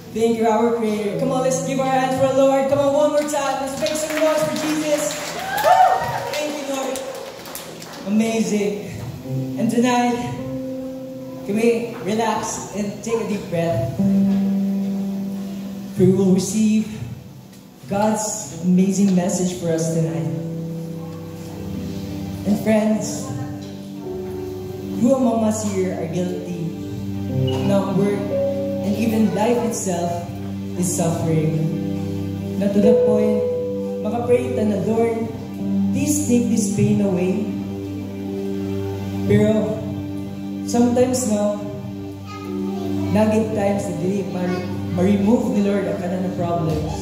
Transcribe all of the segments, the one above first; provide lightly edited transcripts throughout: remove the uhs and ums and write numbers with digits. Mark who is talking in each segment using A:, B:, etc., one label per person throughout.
A: Thank you, our Creator. Come on, let's give our hands for the Lord. Come on, one more time. Let's make some noise for Jesus. Woo! Thank you, Lord. Amazing. And tonight, can we relax and take a deep breath? We will receive God's amazing message for us tonight. And friends, who among us here are guilty of work and even life itself is suffering? Na to the point, makapray ta na, Lord, please take this pain away. Pero, sometimes no, naging times na dili ma-remove ni Lord ang kanan na problems.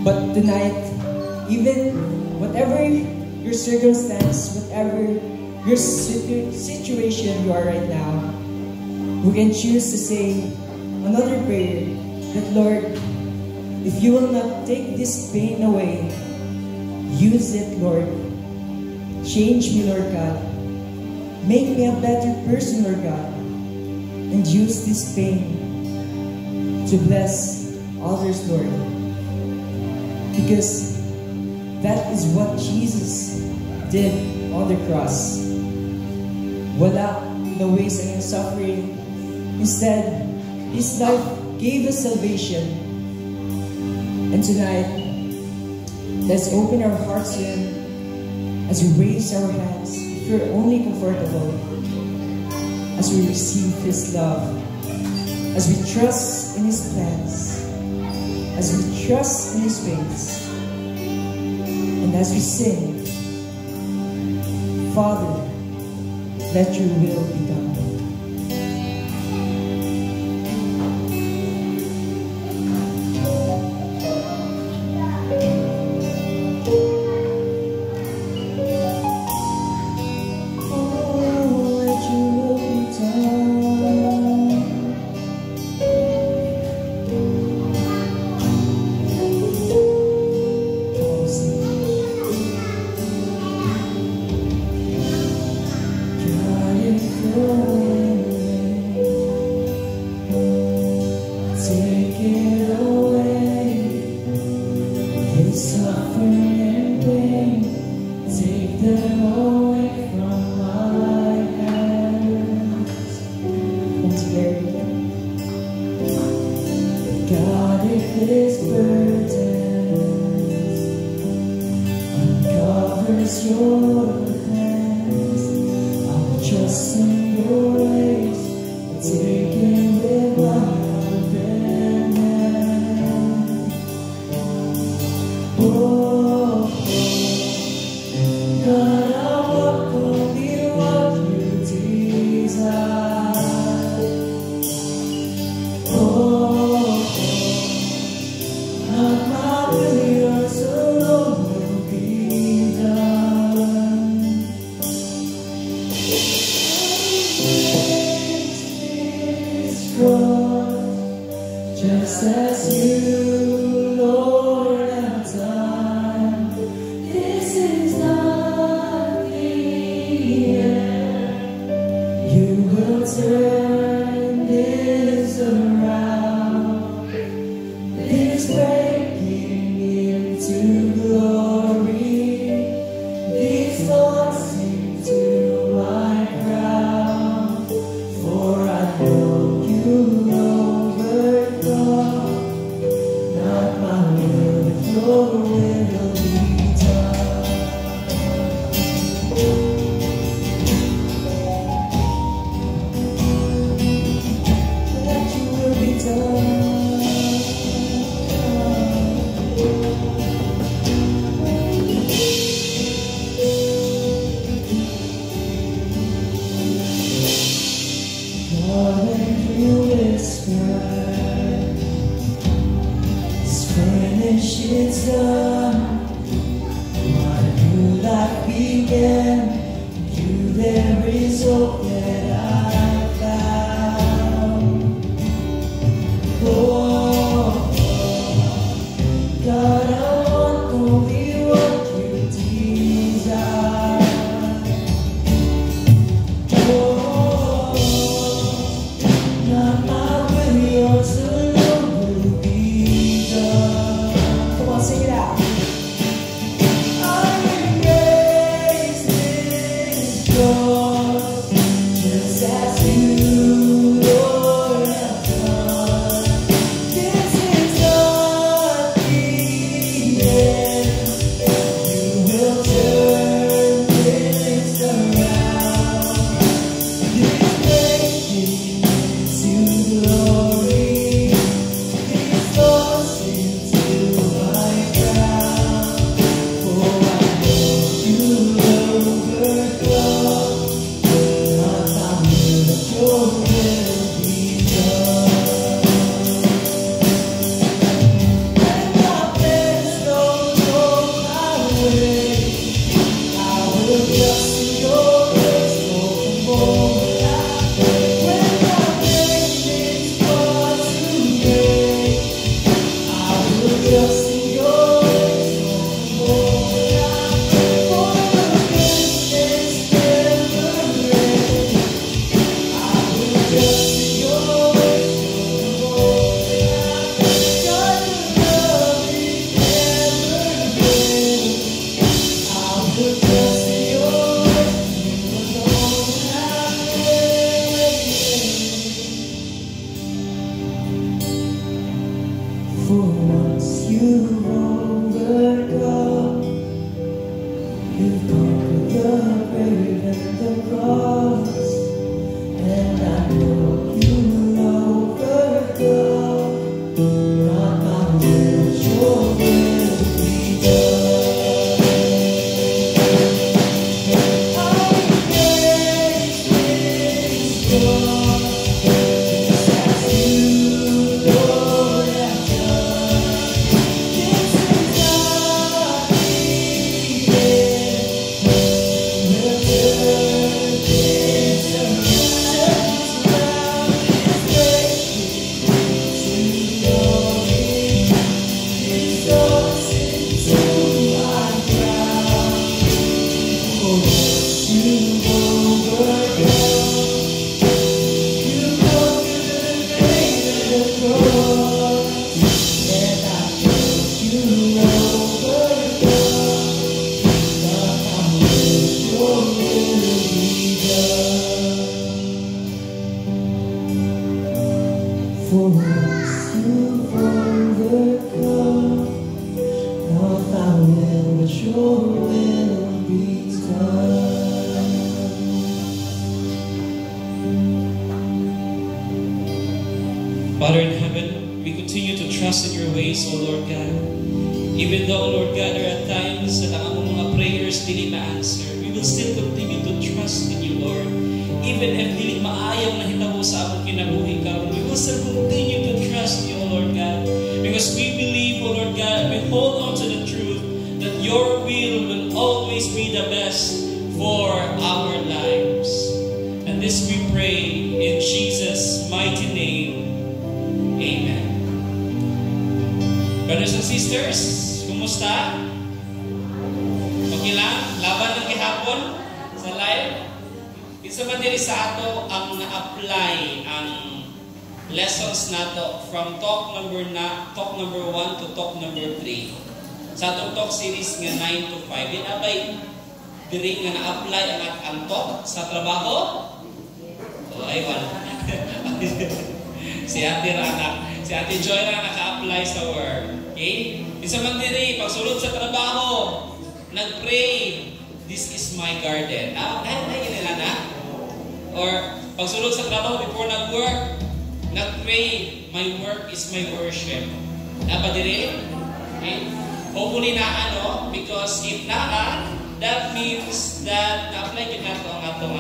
A: But tonight, even whatever your circumstance, whatever your situation you are right now, we can choose to say another prayer that, Lord, if you will not take this pain away, use it, Lord. Change me, Lord God. Make me a better person, Lord God. And use this pain to bless others, Lord. Because that is what Jesus did on the cross. Wala na waste ang suffering. Instead, His life gave us salvation. And tonight, let's open our hearts to Him as we raise our hands, if you're only comfortable, as we receive His love, as we trust in His plans, as we trust in His ways, and as we sing, Father, let your will be done. For once you've overcome, you've conquered the grave and the cross, and I know you'll overcome. Not my will, your will be done. Our faith is strong, just as you, Lord, have done. This is not the end. We'll turn this around. This breaking to glory. Rejoice into my crown. For once you've overcome, you conquered the grave and the cross, and I know you overcome. Not my will, your will be done. For once you've overcome, not my will, but your will be done.
B: Father in heaven, we continue to trust in your ways, O Lord God. Even though, Lord God, there are times that ang among mga prayers dili ma-answer, we will still continue to trust in you, Lord. Even if dili maayaw na hitabo sa among kinabuhi karon, we will still continue to trust you, O Lord God. Because we believe, O Lord God, we hold on to the truth that your will always be the best for our lives. And this we pray in Jesus' mighty name. Amen. Brothers and sisters, kumusta? Okay lang? Laban ng gihapon sa live? Isa ba diri sa ato ang na-apply ang lessons nato from talk number 1 to talk number 3. Sa atong talk series nga 9 to 5. Din abay diri nga na-apply ang talk sa trabaho? O ay wala. Si Ate Joy ra naka-apply sa work. Okay? Isa man diri pagsulod sa trabaho, nag-pray, this is my garden. Ay nila na. Or pagsulod sa trabaho before nag-work, nag-pray, my work is my worship. Dapat diri? Okay? Hopefully na because if na, that means that na-apply kita ang atong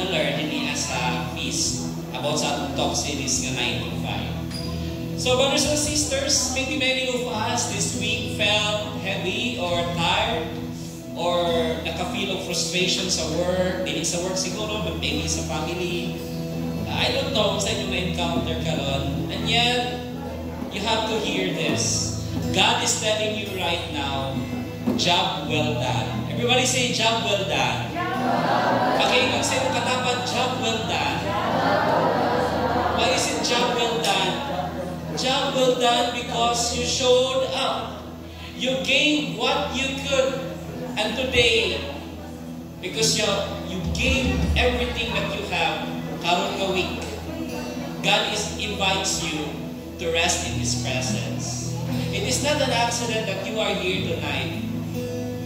B: na-learn din sa peace about sa atong talk series nga 9 to 5. So brothers and sisters, maybe many of us this week felt heavy or tired or naka-feel of frustration sa work, dili sa work siguro, but maybe sa family. I don't know sa inyong na-encounter karon. And yet, you have to hear this. God is telling you right now, job well done. Everybody say, job well done. Okay, kung sino katapat, job well done. Why is it job well done? Job well done because you showed up. You gave what you could. And today, because you gave everything that you have, karon nga week, God invites you to rest in His presence. It is not an accident that you are here tonight.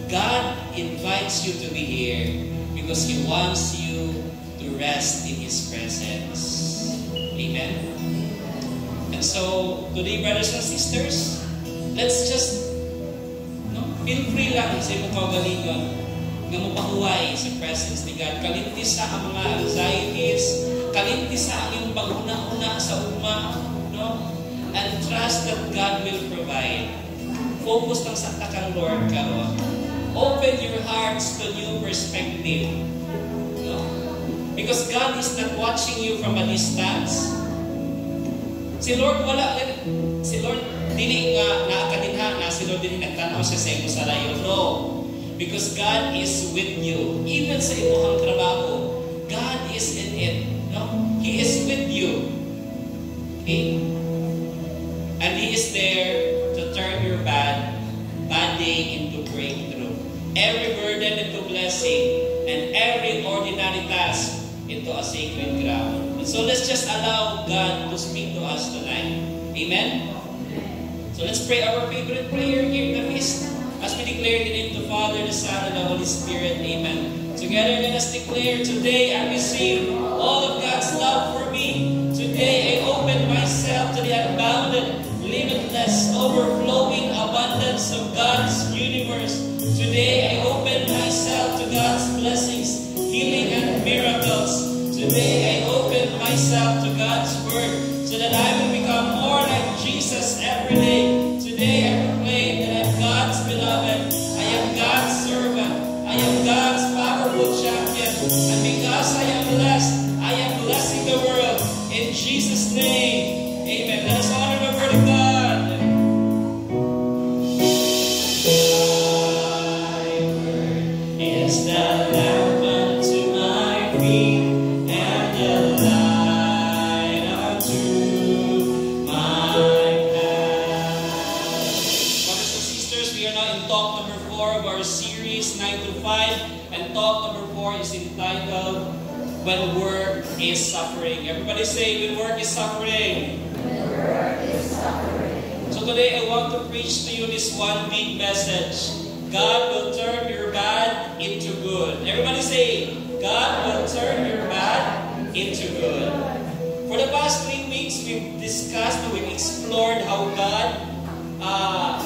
B: God invites you to be here because He wants you to rest in His presence. Amen? And so, today, brothers and sisters, let's just feel free lang sa imong kaugalingon nga mapahuway sa presence ni God. Kalintis sa ang mga anxieties, kalintis sa ang iyong pag-una-una sa ugma, and trust that God will provide. Focus lang sa takang Lord karon. Open your hearts to new perspective. Because God is not watching you from a distance. Si Lord dili nga naakadinha na si Lord dili nagtanaw siya sa imo sa layo. No. Because God is with you. Even sa imong trabaho, God is in it. No? He is with you. Okay? And He is there to turn your bad day into breakthrough. Every burden into blessing, and every ordinary task into a sacred ground. And so let's just allow God to speak to us tonight. Amen? So let's pray our favorite prayer here in the feast as we declare the name of the Father, the Son, and the Holy Spirit. Amen. Together, let us declare, today I receive all of God's love for me. Today I open myself to the unbounded, limitless, overflowing abundance of God's universe. Today I open myself to God's blessings, healing, and miracles. Today I open myself to God's Word so that I will become more like Jesus every day. Today I proclaim that I am God's beloved, I am God's servant, I am God's powerful champion, and because I am blessing the world. In Jesus' name, amen. Let us honor the Word of God. Thy Word is the lamp unto my feet and the light unto my path. Brothers and sisters, we are now in talk number 4 of our series 9 to 5, and talk number 4 is entitled When Work is Suffering. Everybody say, when work is suffering.
C: When work is suffering.
B: So today I want to preach to you this one big message. God will turn your bad into good. Everybody say, God will turn your bad into good. For the past 3 weeks, we've discussed, we've explored how God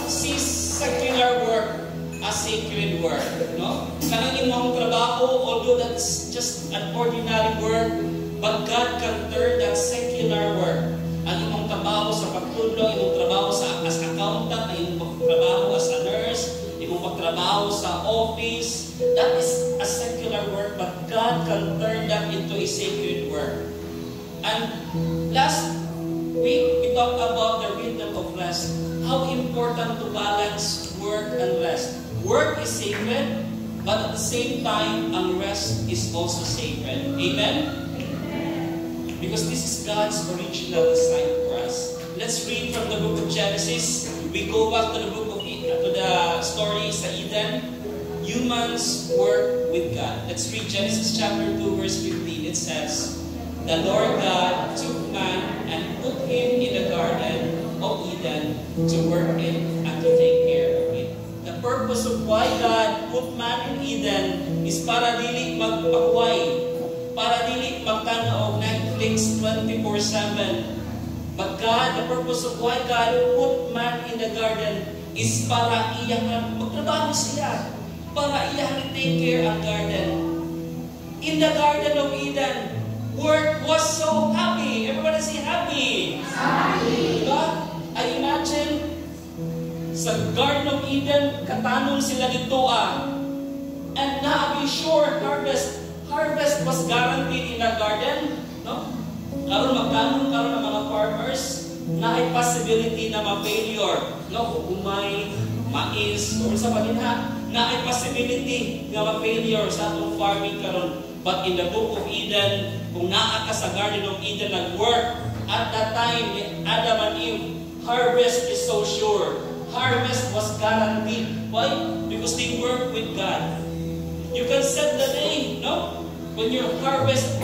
B: sees secular work as sacred work. No? Kanang imong trabaho, although that's just an ordinary work, but God can turn that secular work. Ang imong trabaho sa pagtudlo, imong trabaho as accountant, imong trabaho as a nurse, imong pagtrabaho sa office, that is a secular work, but God can turn that into a sacred work. And last week, we talked about the rhythm of rest. How important to balance work and rest. Work is sacred, but at the same time, ang rest is also sacred. Amen? Because this is God's original design for us. Let's read from the book of Genesis. We go back to the book of to the story sa Eden. Humans work with God. Let's read Genesis chapter 2, verse 15. It says, the Lord God took man and put him in the garden of Eden to work it and to take care of it. The purpose of why God put man in Eden is para dili magpahuway, para dili magtanaw Netflix 24/7. But God, the purpose of why God put man in the garden is para iyang magtrabaho sila, para iyang take care ang garden. In the Garden of Eden, work was so happy. Everybody say happy.
C: Happy.
B: Diba? I imagine sa Garden of Eden, katanong sila dito and na-be sure harvest was guaranteed in the garden. No? Karon magtanong karon ng mga farmers na ay possibility na ma-failure. No? Umay, mais, o sa paninha, na ay possibility na ma-failure sa atong farming karon. But in the book of Eden, kung naa ka sa Garden of Eden nag-work, at that time, Adam and Eve, harvest is so sure. Harvest was guaranteed. Why? Because they work with God. You can set the day, no? When your harvest,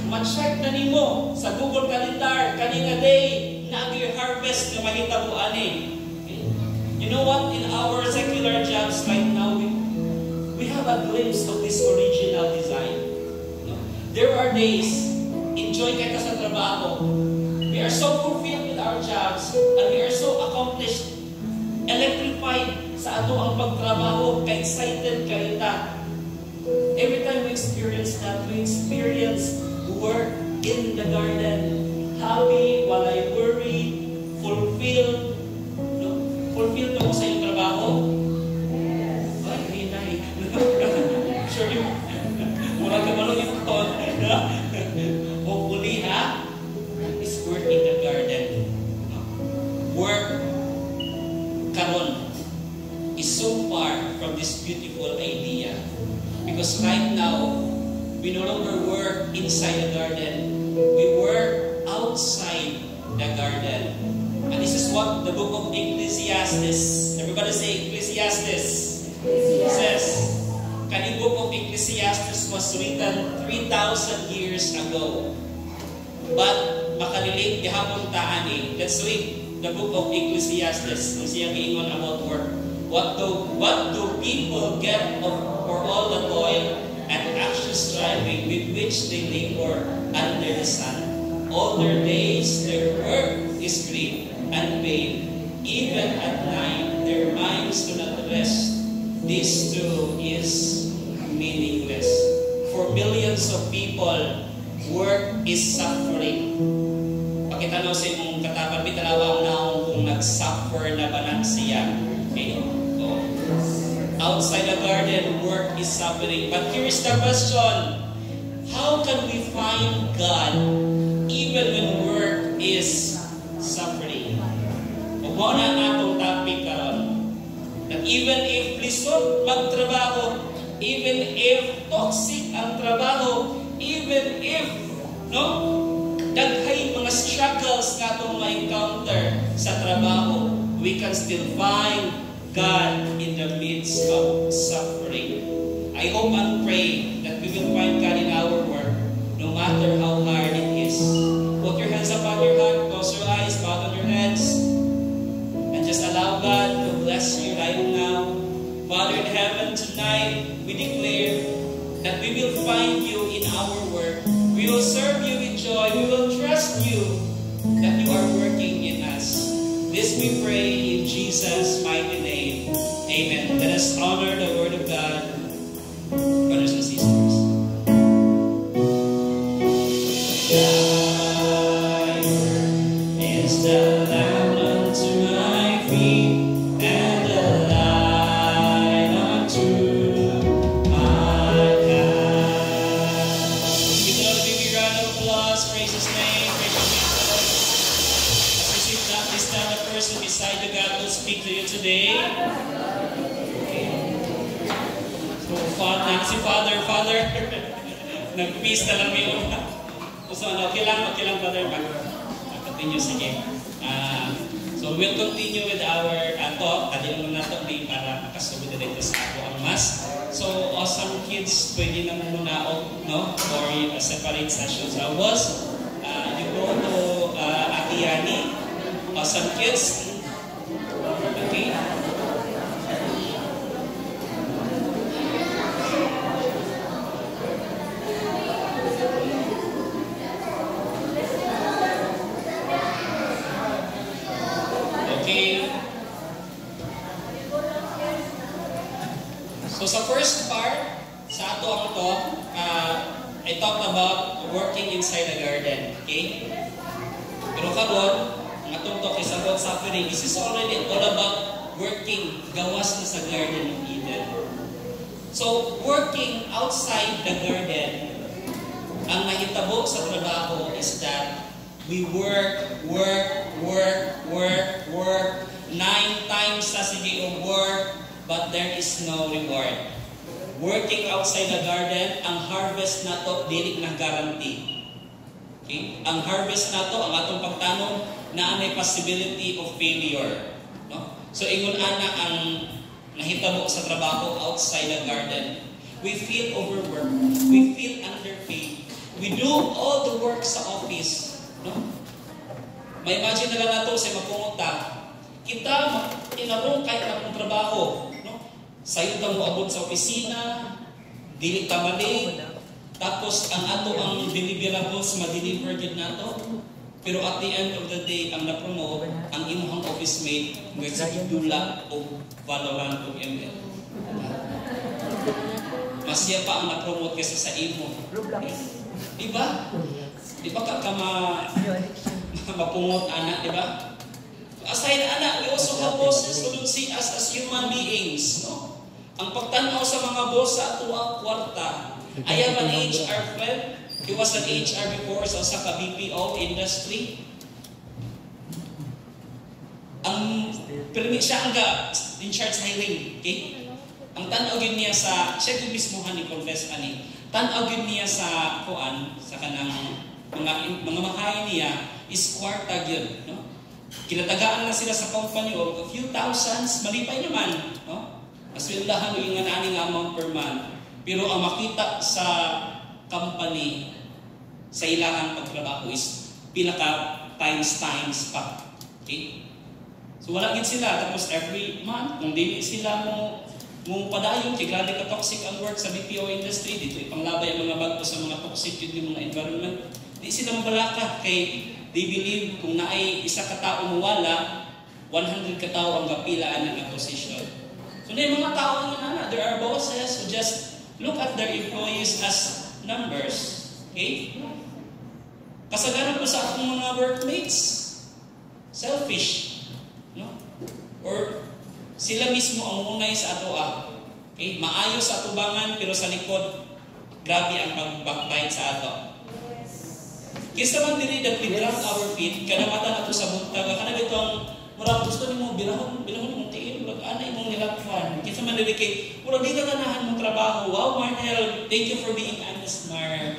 B: ma-check na nimo sa Google Calendar, kanina day, na your harvest na mahitabo ani. Okay? You know what? In our secular jobs right now, we have a glimpse of this original design. No? There are days, enjoy kita sa trabaho. We are so fulfilled with our jobs, and we are so accomplished, electrified sa ato ang pagtrabaho, ka-excited ka. Every time we experience that, we experience work in the garden. Happy, while I worry, fulfilled. No? Fulfilled mo sa iyong trabaho? Yes. Ay, hinay. Sure yun. Mula ka malong yung ton. Hopefully, is work in the garden. No? Work karon is so far from this beautiful idea. Because right now, we no longer work inside the garden. We work outside the garden. And this is what the book of Ecclesiastes, everybody say Ecclesiastes, says. The book of Ecclesiastes was written 3,000 years ago. But makalilate di hapon taan eh. Let's read the book of Ecclesiastes, kung siya giingon about work. What do people get for all the toil and anxious striving with which they labor under the sun? All their days their work is grief and pain. Even at night their minds do not rest. This too is meaningless. For millions of people, work is suffering. Pakitanaw sa imong kataban, bitanawang naong kung nag-suffer na ba na siya. Okay? So, outside the garden, work is suffering. But here is the question. How can we find God even when work is suffering? Huwag na ang atong topic karon. That even if lisod magtrabaho, even if toxic ang trabaho, even if daghay mga struggles nga itong ma-encounter sa trabaho, we can still find God in the midst of suffering. I hope and pray that we will find God in our work, no matter how hard it is. Put your hands upon your heart, close your eyes, bow down your heads, and just allow God to bless you right now. Father in heaven, tonight we declare that we will find you in our work. We will serve you with joy. We will trust you that you are working in us. This we pray in Jesus' mighty name. Amen. Let us honor the word of God. Brothers and sisters. Thy word is the lamp unto my feet and the light unto my path. Give the Lord a big round of applause. Praise His name. Praise His name. As you sit down, this time the person beside you, God will speak to you today. Si Father, nag-peace na lang yun. So, okay lang, Father, mag-continue, sige. So, we'll continue with our talk. Kadi naman na ito, para makasubid na dito sa ako ang mas. So, some kids, pwede na muna for separate sessions. You go to Akiyani. Some kids, okay? So sa first part, sa ato ang ito, I talked about working inside the garden. Okay? Pero karon, ang atong talk is about suffering. This is already all about working gawas na sa Garden of Eden. So, working outside the garden, ang nahitabo sa trabaho is that we work. 9 times sa sige of work, but there is no reward. Working outside the garden, ang harvest na to, dili na guarantee. Okay? Ang harvest na to, ang atong pagtanong, na may possibility of failure. No? So, ingon ana ang nahitabo sa trabaho outside the garden. We feel overworked. We feel underpaid. We do all the work sa office. No? May imagine na lang nato sa mapunguta. Kita, inabong kahit na pong trabaho. No? Sayo ka mo abot sa opisina, dili ka maling, tapos ang ato ang deliverables, ma-deliver din nato. Pero at the end of the day, ang na-promote, ang imuhang office mate, nagsigidula o Valorant o ML. Masya pa ang na-promote kasi sa imo. Diba? Diba ka mapungot anak, diba? Aside anak, we also have bosses who don't see us as human beings. No? Ang pagtanaw sa mga boss sa ato ang kwarta. I have an HR friend. He was an HR before sa BPO industry. Siya ang in charge hiring. Okay? Ang tanaw yun niya siya yung mismohan ni confess ani. Tanaw yun niya sa kanang mga makain niya is kwarta yun. No? Kinatagaan na sila sa company o a few thousands, malipay naman. No? Asweldahan o yung naaning amount per month. Pero ang makita sa company, sa ilahang pagtrabaho is pila ka times pa. Okay? So wala gid sila, tapos every month kung dili sila mong padayon kay grabe ka toxic ang work sa BPO industry, dito ipanglabay ang mga bagto sa mga toxic yung mga environment. Di sila mabalaka kay they believe kung naay isa ka tao mawala, 100 ka tao ang kapilaan ng position. So na mga tao nga there are bosses who just look at their employees as numbers. Okay? Kasagaran po sa akong mga workmates, selfish. No? Or sila mismo ang unay sa ato. Okay? Maayos sa atubangan pero sa likod, grabe ang pag-backbite sa ato. Kisa man diri that we drag our feet, kanamatan ato sa buntag, kana bitong murag gusto nimo bilahon mong tiin, murag anay mong nilakwan. Kisa man diri kay murag di ka ganahan mong trabaho. Wow, Marnel, thank you for being honest, Mar.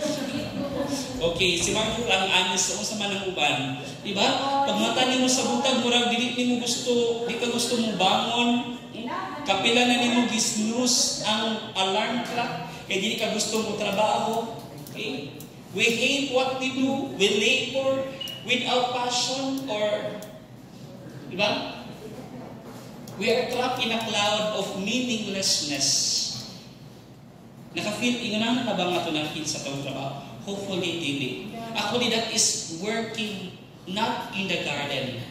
B: Okay, si Marnel ang honest sa man ang uban. Diba? Pag mata nimo sa buntag, murag dili nimo gusto, di ka gusto mong bangon. Kapila na nimo gisnus ang alarm clock, kay di ka gusto mong trabaho. Okay? We hate what we do, we labor without passion, or diba? We are trapped in a cloud of meaninglessness. Naka-feel, inganahan na ba nga ito ng sa itong trabaho? Hopefully, dili. Actually, that is working not in the garden.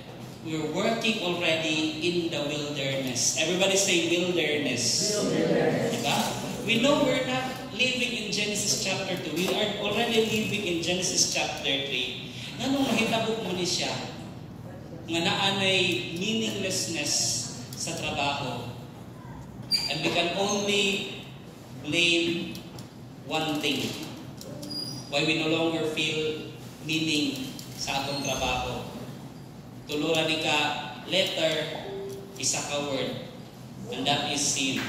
B: We're working already in the wilderness. Everybody say wilderness. Wilderness. Diba? We know we're not living in Genesis chapter 2. We are already living in Genesis chapter 3. Nganong mahitabok mo ni siya? Nga naanay meaninglessness sa trabaho. And we can only blame one thing. Why we no longer feel meaning sa atong trabaho. Tuluran ni ka letter, isa ka word. And that is sin.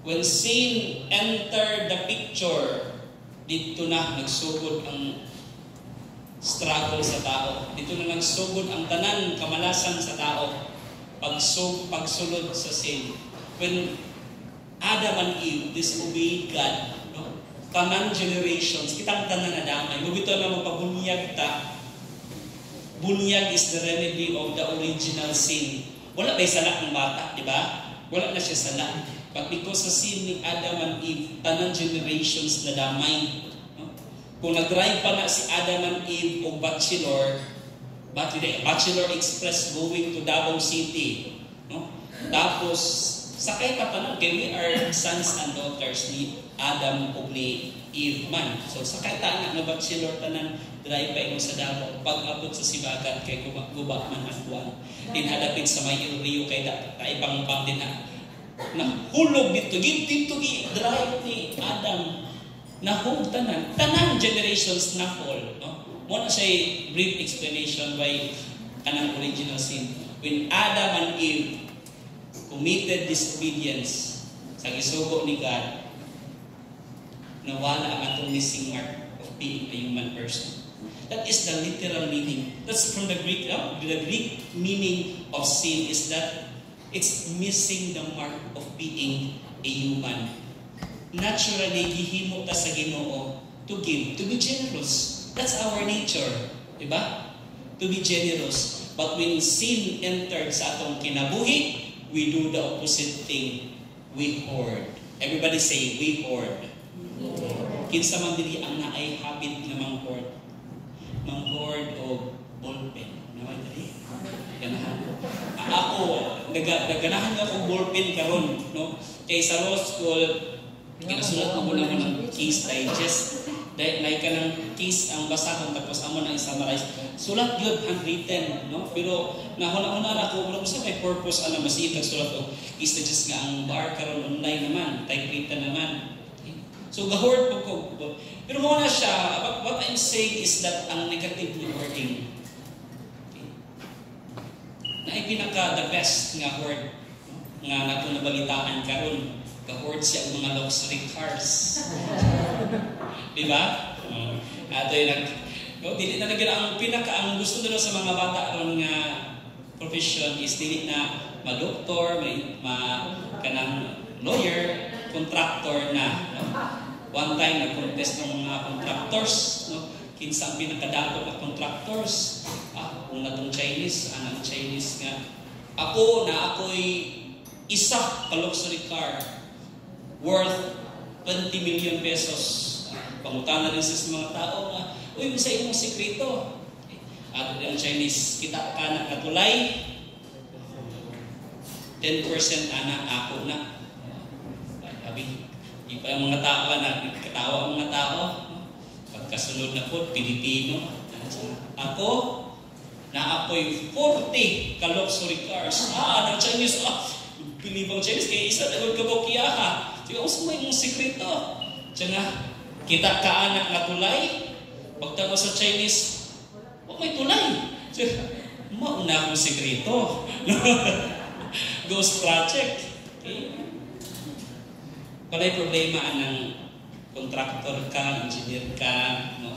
B: When sin entered the picture, dito na nagsugod ang struggle sa tao. Dito na nagsugod ang tanan kamalasan sa tao. Pagsulod sa sin. When Adam and Eve disobeyed God, no? Tanan generations, kitang tanan na damay. Mubito na magpabunyag ta. Bunyag is the remedy of the original sin. Wala ba'y sala ng bata, di ba? Wala na siya sala. But because sa sin ni Adam and Eve, tanan generations na damay. No? Kung nag-drive pa na si Adam and Eve o Bachelor Express going to Davao City. No? Tapos, sakay pa tanan, kaya we are sons and daughters ni Adam o ni Eve man. So, sakay tanan na Bachelor tanan, drive pa ino sa Davao. Pag-abot sa Sibagan, kay guba man at buwan. Dinhadapit sa may Rio, kay ibang pang din nahulog dito drive ni Adam, nahulog tanan generations na fall. No? Muna siya brief explanation why kanang original sin. When Adam and Eve committed disobedience sa gisugo ni God, nawala ang atong missing mark of being a human person. That is the literal meaning. That's from the Greek. The Greek meaning of sin is that it's missing the mark of being a human. Naturally, gihimo ta sa Ginoo to give, to be generous. That's our nature. Diba? To be generous. But when sin entered sa atong kinabuhi, we do the opposite thing. We hoard. Everybody say, we hoard. Kinsa man diri ang naay habit nga mang-hoard. Mang-hoard o ballpen. Naway diri. Ganahan. Ako, naganahan nga akong ballpen karon, no? Kay sa law school, kinasulat ko muna ng case digest. Dahil like ka ng case ang basahon, tapos amo na i-summarize. Sulat yun, handwritten, no? Pero nahuna-una na ako, wala ko sa may purpose, masita sulat ko. Case digest nga ang bar karon online naman, typewritten naman. Okay? So, gahord ko. Pero muna siya, what I'm saying is that ang negative wording, na pinaka the best nga hoard nga nato nabalitaan karon, ka-hoard siya ang mga luxury cars. Di ba? Ato yung dili na ang pinaka ang gusto nila sa mga bata ron nga profession is dili na ma-doktor, kanang lawyer, contractor na. No? One time nag-contest ng mga contractors, no? kinsa ang pinakadako nga contractors. Kung natong Chinese, anang Chinese nga. Ako'y isa ka luxury car worth 20 million pesos. Pangutana rin sa mga tao nga, uy, mo sa imong sekreto. At ang Chinese, kita ka na katulay, 10% anak ako na. Sabi, di pa ang mga tao na, katawa ang mga tao. Pagkasunod na po, Pilipino. Ako, na ako'y 40 ka luxury cars. Ang Chinese, pilibang Chinese, kaya isa na magkabokya ha. Sige, usa mo yung sekreto. Diyan nga, kita ka anak na tulay. Pagtapos sa Chinese, may tulay. Mauna akong sekreto. Ghost project. Okay. Wala'y problema ng contractor ka, engineer ka, no?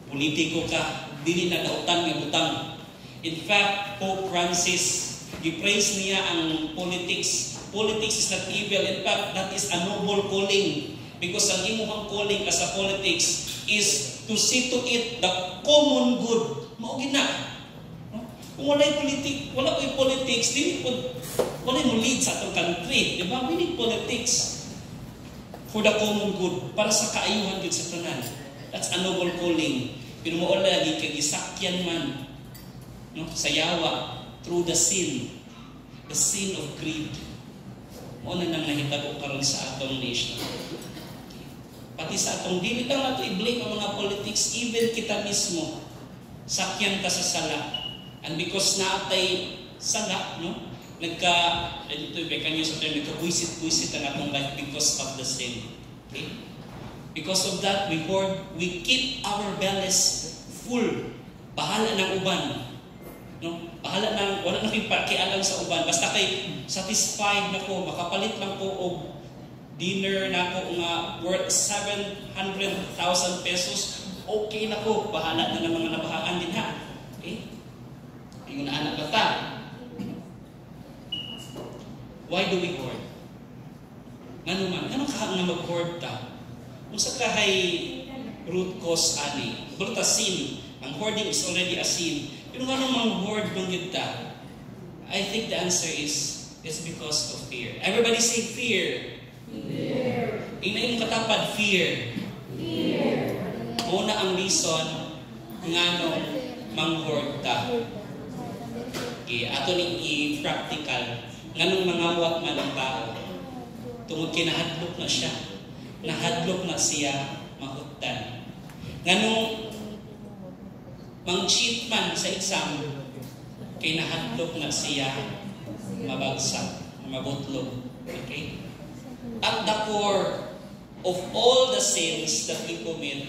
B: Politiko ka, dili na daotan nga butang. In fact, Pope Francis, gi-praise niya ang politics. Politics is not evil. In fact, that is a noble calling. Because ang imuhang calling as a politics is to see to it the common good. Maugin na. No? Kung wala'y politics, wala'y mo lead sa atong country. Diba? We need politics for the common good. Para sa kaayuhan din sa tanan. That's a noble calling. Pero mo lagi kagisakyan man, no? Sa yawa, through the sin of greed. Mo na nang nahitabo karon sa atong nation. Pati sa atong dili lang nato i-blame ang mga politics, even kita mismo sakyan ka sa sala. And because naatay sala, no? Nagka-buisit ang atong life because of the sin. Okay? Because of that, we keep our bellies full. Bahala ng uban. No? Bahala ng, wala na kayong pakialam sa uban. Basta kay satisfied na ko, makapalit lang ko o dinner na ko nga worth 700,000 pesos, okay na ko. Bahala na ng mga nabahaan din ha. Okay? Yung naanak bata. Why do we hoard? Ano man? Ano ka nga mag-hoard ta? Kung sa kahay root cause ani, bulta sin. Ang hoarding is already a sin. Pero nga nung hoard mong yun ta? I think the answer is, it's because of fear. Everybody say fear.
C: Fear.
B: Ina yung katapad, fear.
C: Fear.
B: Una ang reason nga nung mang-hoard ta. Okay, ato ning i-practical. Nga nung mangawat man ang tao. Tungod kinahadlok na siya. Nahadlok na siya mahutdan. Nganong mang-cheat man sa exam, kay nahadlok na siya mabagsak, mabutlog. Okay? At the core of all the sins that we commit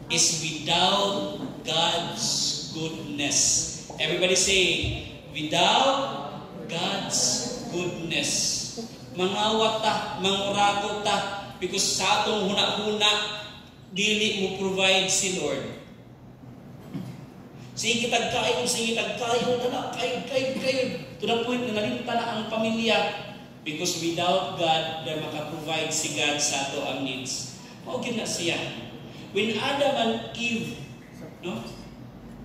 B: is without God's goodness. Everybody say, without God's goodness. Mangawat ta, mangurago ta, because sa atong huna-huna, dili mo provide si Lord. Sige tagkayo, dala, kayo. To the point na nalimta na ang pamilya. Because without God, na makaprovide si God sa ato ang needs. Maugin na siya. When Adam and Eve, no,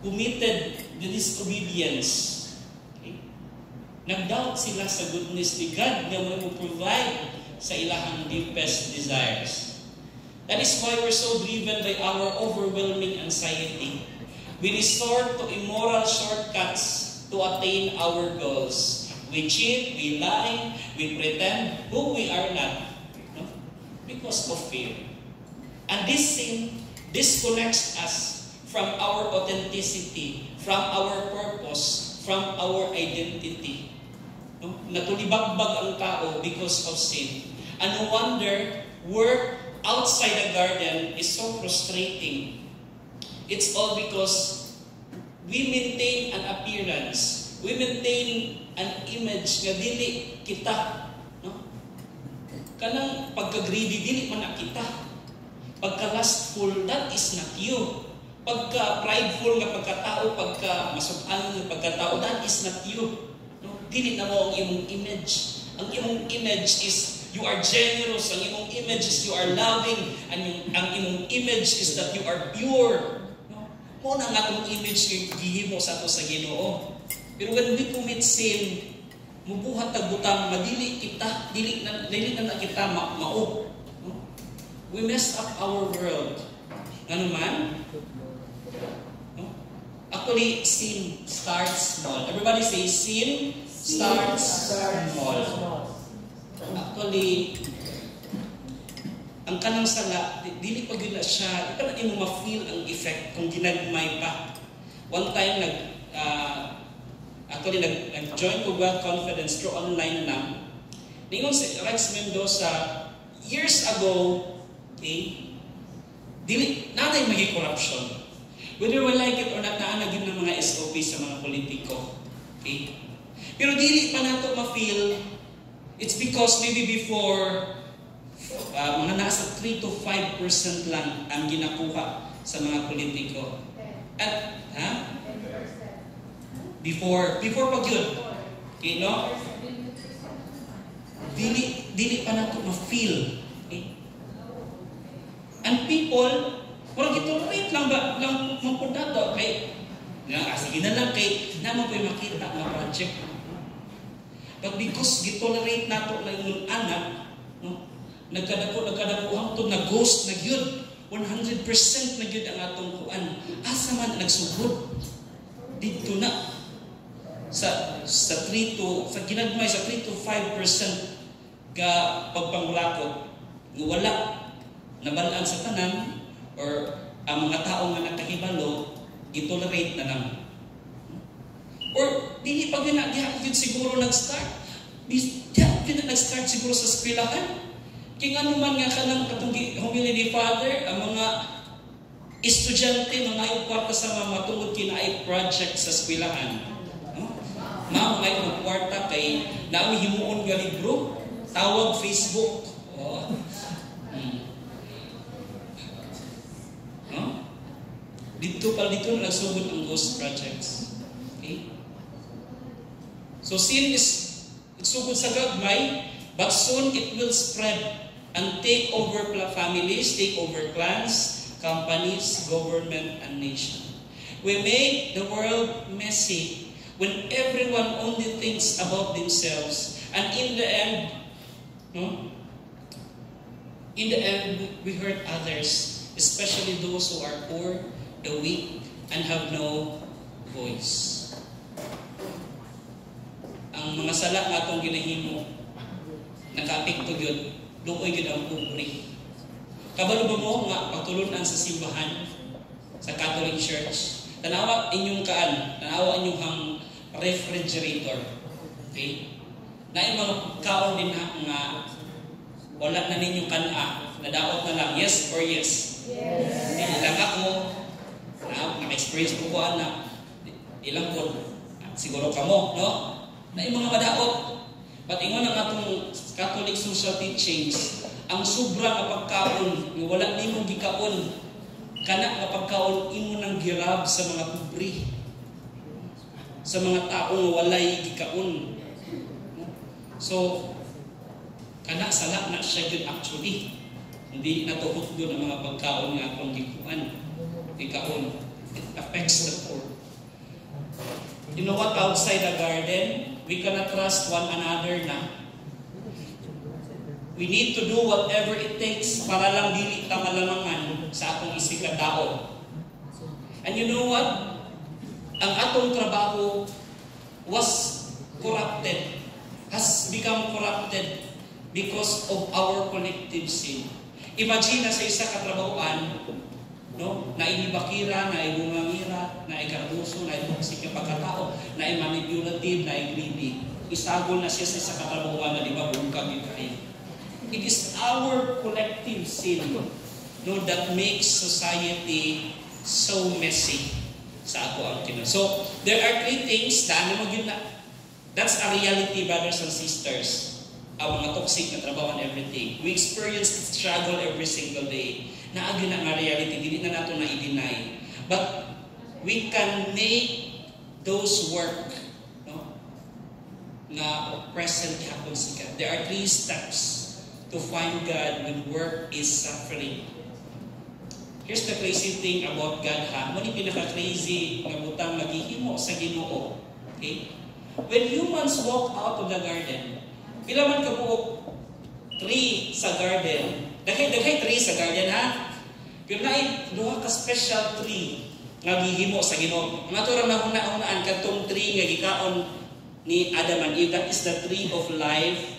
B: committed the disobedience, nag-doubt sila sa goodness ni God na mo provide sa ilahang deepest desires. That is why we're so driven by our overwhelming anxiety. We resort to immoral shortcuts to attain our goals. We cheat, we lie, we pretend who we are not, no? Because of fear. And this sin disconnects us from our authenticity, from our purpose, from our identity. No? Natulibagbag ang tao because of sin. And no wonder work outside the garden is so frustrating. It's all because we maintain an appearance. We maintain an image nga dili kita. No? Kanang pagka-greedy, dili man na kita. Pagka-lustful, that is not you. Pagka-prideful nga pagkatao, pagka-masukan nga pagkatao, that is not you. No? Dili na mo ang imong image. Ang imong image is you are generous. Ang imong image is you are loving. Ang imong image is that you are pure. No? Mo na nga itong image gihimo sa ato sa Ginoo. Pero when we commit sin, mubuhat tagbutang, madili na kita mao. No? We messed up our world. Ano man? No? Actually, sin starts small. Everybody say, sin starts small. Actually, ang kanang sala, dili pa gila siya, di pa na imo ma-feel ang effect kung ginagmay pa. One time, nag-join ko ba confidence through online na. Ningon si Rex Mendoza, years ago, okay, dili, nanay magi corruption. Whether we like it or not, naanagin ng mga SOP sa mga politiko. Okay? Pero dili pa nato ma-feel, it's because maybe before, mga nasa 3 to 5% lang ang ginakuha sa mga politiko. At, Before pag yun. Okay, no? Dili pa nato ma-feel. Okay? And people, parang itolerate lang ba? Lang mapunta to. Kay, sige na lang kay, naman po'y makita ng project. But because gitolerate nato lang yung anak, no? Nagkadako hangtod na ghost na yun. 100% na yun ang atong kuan. Asa man nagsugod. Dito na. Sa ginagmay sa 3 to 5% ka pagpangulakot, wala nabalaan sa tanan or ang mga tao nga nakahibalo, itolerate na lang. Or dili pa ginagyakot siguro nag-start. Nag-start siguro sa eskwelahan. Kaya nga naman nga kanang katong humili ni Father, ang mga estudyante, mga ipwarta sa mga matungod kinaay project sa eskwelahan. Ma'am, may magkwarta kay naami himuon nga libro, tawag Facebook. Oh. No? Dito na nagsugod ang ghost projects. Okay? So sin is nagsugod sa gagmay, but soon it will spread and take over families, take over clans, companies, government, and nation. We make the world messy when everyone only thinks about themselves, and in the end, we hurt others, especially those who are poor, the weak, and have no voice. Ang mga sala nga itong ginahimo, naka-apekto yun, doon yun ang pobre. Kabalo ba mo nga pagtulunan sa simbahan, sa Catholic Church, tanawa inyong hang refrigerator. Okay? Na mga kaon din nga wala na ninyong kana, nadaot na lang, yes or yes? Yes. Ilang ako, na-experience ko anak, ilang po, siguro kamo, no? Na mga madaot. But ingon ang atong Catholic social teachings, ang sobra nga pagkaon, nga wala nimong gikaon, kana nga pagkaon, imo nang girab sa mga pobre. Sa mga taong walay gikaon. So, kana sala na siya yun actually. Hindi natuhot doon ang mga pagkaon nga akong gikaon. It affects the poor. You know what? Outside the garden, we cannot trust one another na. We need to do whatever it takes para lang dili ta malamangan sa atong isig tao. And you know what? Ang atong trabaho was corrupted, has become corrupted because of our collective sin. Imagine na sa isa katrabahoan, no? Na inibakira, na ibungamira, na ikarbuso, na ibuksik ng pagkatao, na manipulative, na greedy. Isagol na siya sa isa katrabahoan na di ba bungkag yung kain. It is our collective sin, no, that makes society so messy. Sa ako ang tinan. So, there are 3 things that's a reality, brothers and sisters. Ang mga toxic na trabaho and everything. We experience struggle every single day. Naagi na nga reality, hindi na nato na i-deny. But we can make those work, no? Nga present hapon siya. There are 3 steps to find God when work is suffering. Here's the crazy thing about God, ha? Muna pinaka-crazy na butang naghihimo sa Ginoo. Okay? When humans walk out of the garden, pila man kabuok tree sa garden, daghay tree sa garden, ha? Pero na duha ka special tree nga gihimo sa Ginoo. Ang ato ra nahuna-hunaan katong tree nga gikaon ni Adam and Eve, that is the tree of life,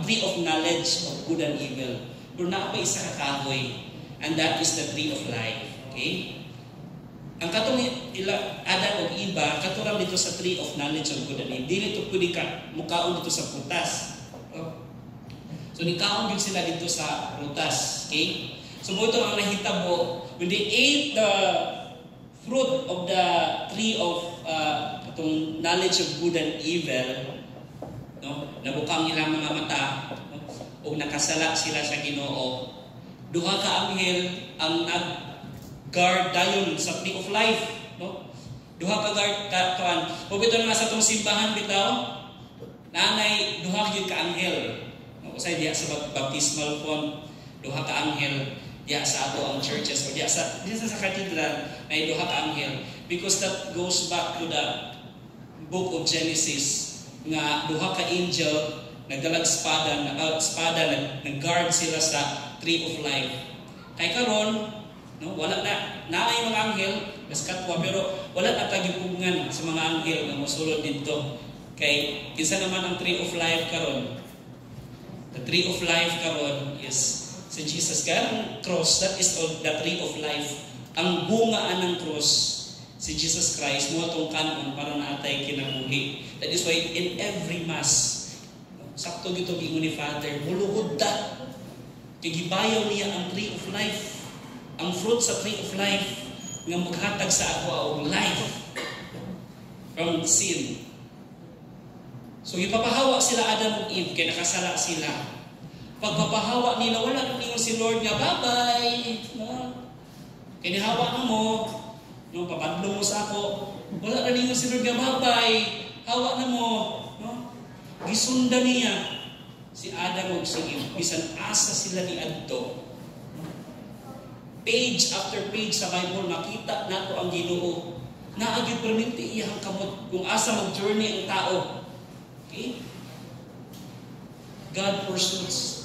B: tree of knowledge of good and evil. Pero na pa isa ka kahoy, and that is the tree of life. Okay? Ang katong Adam o Eva, katurang dito sa tree of knowledge of good and evil. Dili ito pwede ka mukaon dito sa prutas. So nikaon din sila dito sa prutas. Okay? So ito ang nahitabo, when they ate the fruit of the tree of itong knowledge of good and evil, no? Nabukang ilang mga mata, no? O nakasala sila sa Ginoo. Duha ka anghel ang nag-guard dayon sa tree of life, no? Duha ka guard kan. Pag ito nga sa itong simbahan bitaw, nanay duha gyud ka anghel. No? Usay diha sa baptismal font, duha ka anghel diha sa ato ang churches o diha sa cathedral na duha ka anghel, because that goes back to the book of Genesis nga duha ka angel nagdalag espada nag-guard sila sa tree of life. Kay karon, no, wala na naay mga anghel mas katwa, pero wala na tagipugngan sa mga anghel nga mosulod dito. Kay kinsa naman ang tree of life karon? The tree of life karon is si Jesus. Kaya ang cross, that is the tree of life. Ang bungaan ng cross, si Jesus Christ, mo itong kanon para naatay kinabuhi. That is why in every Mass, sakto gito gingon ni Father, muluhod ta. Kigibayaw niya ang tree of life. Ang fruit sa tree of life nga maghatag sa ako og life from sin. So ipapahawa sila Adam ug Eve kay nakasala sila. Pagpapahawa nila, wala na ningon si Lord nga, bye-bye. No? Kinihawa na mo, no? Papadlo mo sa ako. Wala na ningon si Lord nga, bye-bye. Hawa na mo. No? Gisunda niya si Adam o si Eve. Bisan asa sila ni Adto. Page after page sa Bible, makita nato ang Ginoo. Naagid perminti iyang kamot kung asa mag-journey ang tao. Okay? God pursues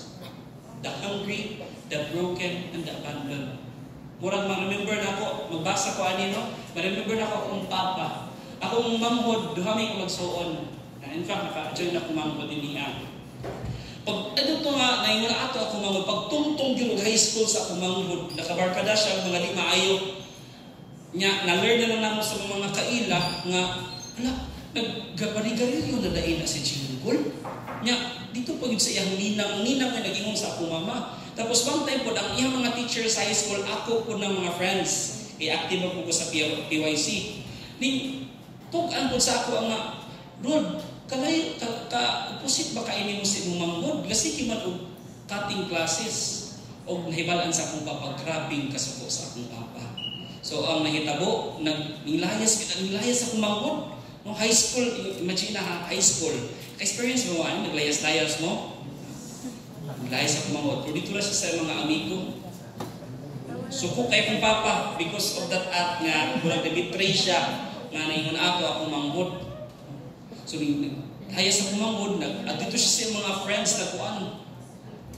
B: the hungry, the broken, and the abandoned. Murag ma-remember na ako, magbasa ko ani, no? Ma-remember na ako akong papa. Akong manghod, duha may magsuon. In fact, naka-join ako manghod din niya. Pag ano to nga, naingon ato ako manghod, pagtungtong yun high school sa akong manghod, nakabarkada siya ang mga lima ayo. Na-learn na lang naman sa mga kaila nga, nag-gabari-garilyo na dahin na si Jinggol. Dito pag sa iyang ninang nga nag-ingon sa akong mama. Tapos one time po, ang iyang mga teacher sa high school, ako po ng mga friends, active ako po sa PYC. Tugan po sa ako ang Lord, ka-opposite ba kainin mo si manghod? Lasiki man o cutting classes o nahibalaan sa akong papag-grabbing kasuko sa akong papa. So ang nahitabo, nilayas akong manghod. No, high school, imagine na high school. Experience mo, naglayas-layas mo? Naglayas ako manghod. Pero dito na siya sa mga amigo. Suko kay kong papa because of that act nga, mula na-betray siya, nga naingon ako manghod. So, naglayas ako manghod, at dito siya sa mga friends na kuan.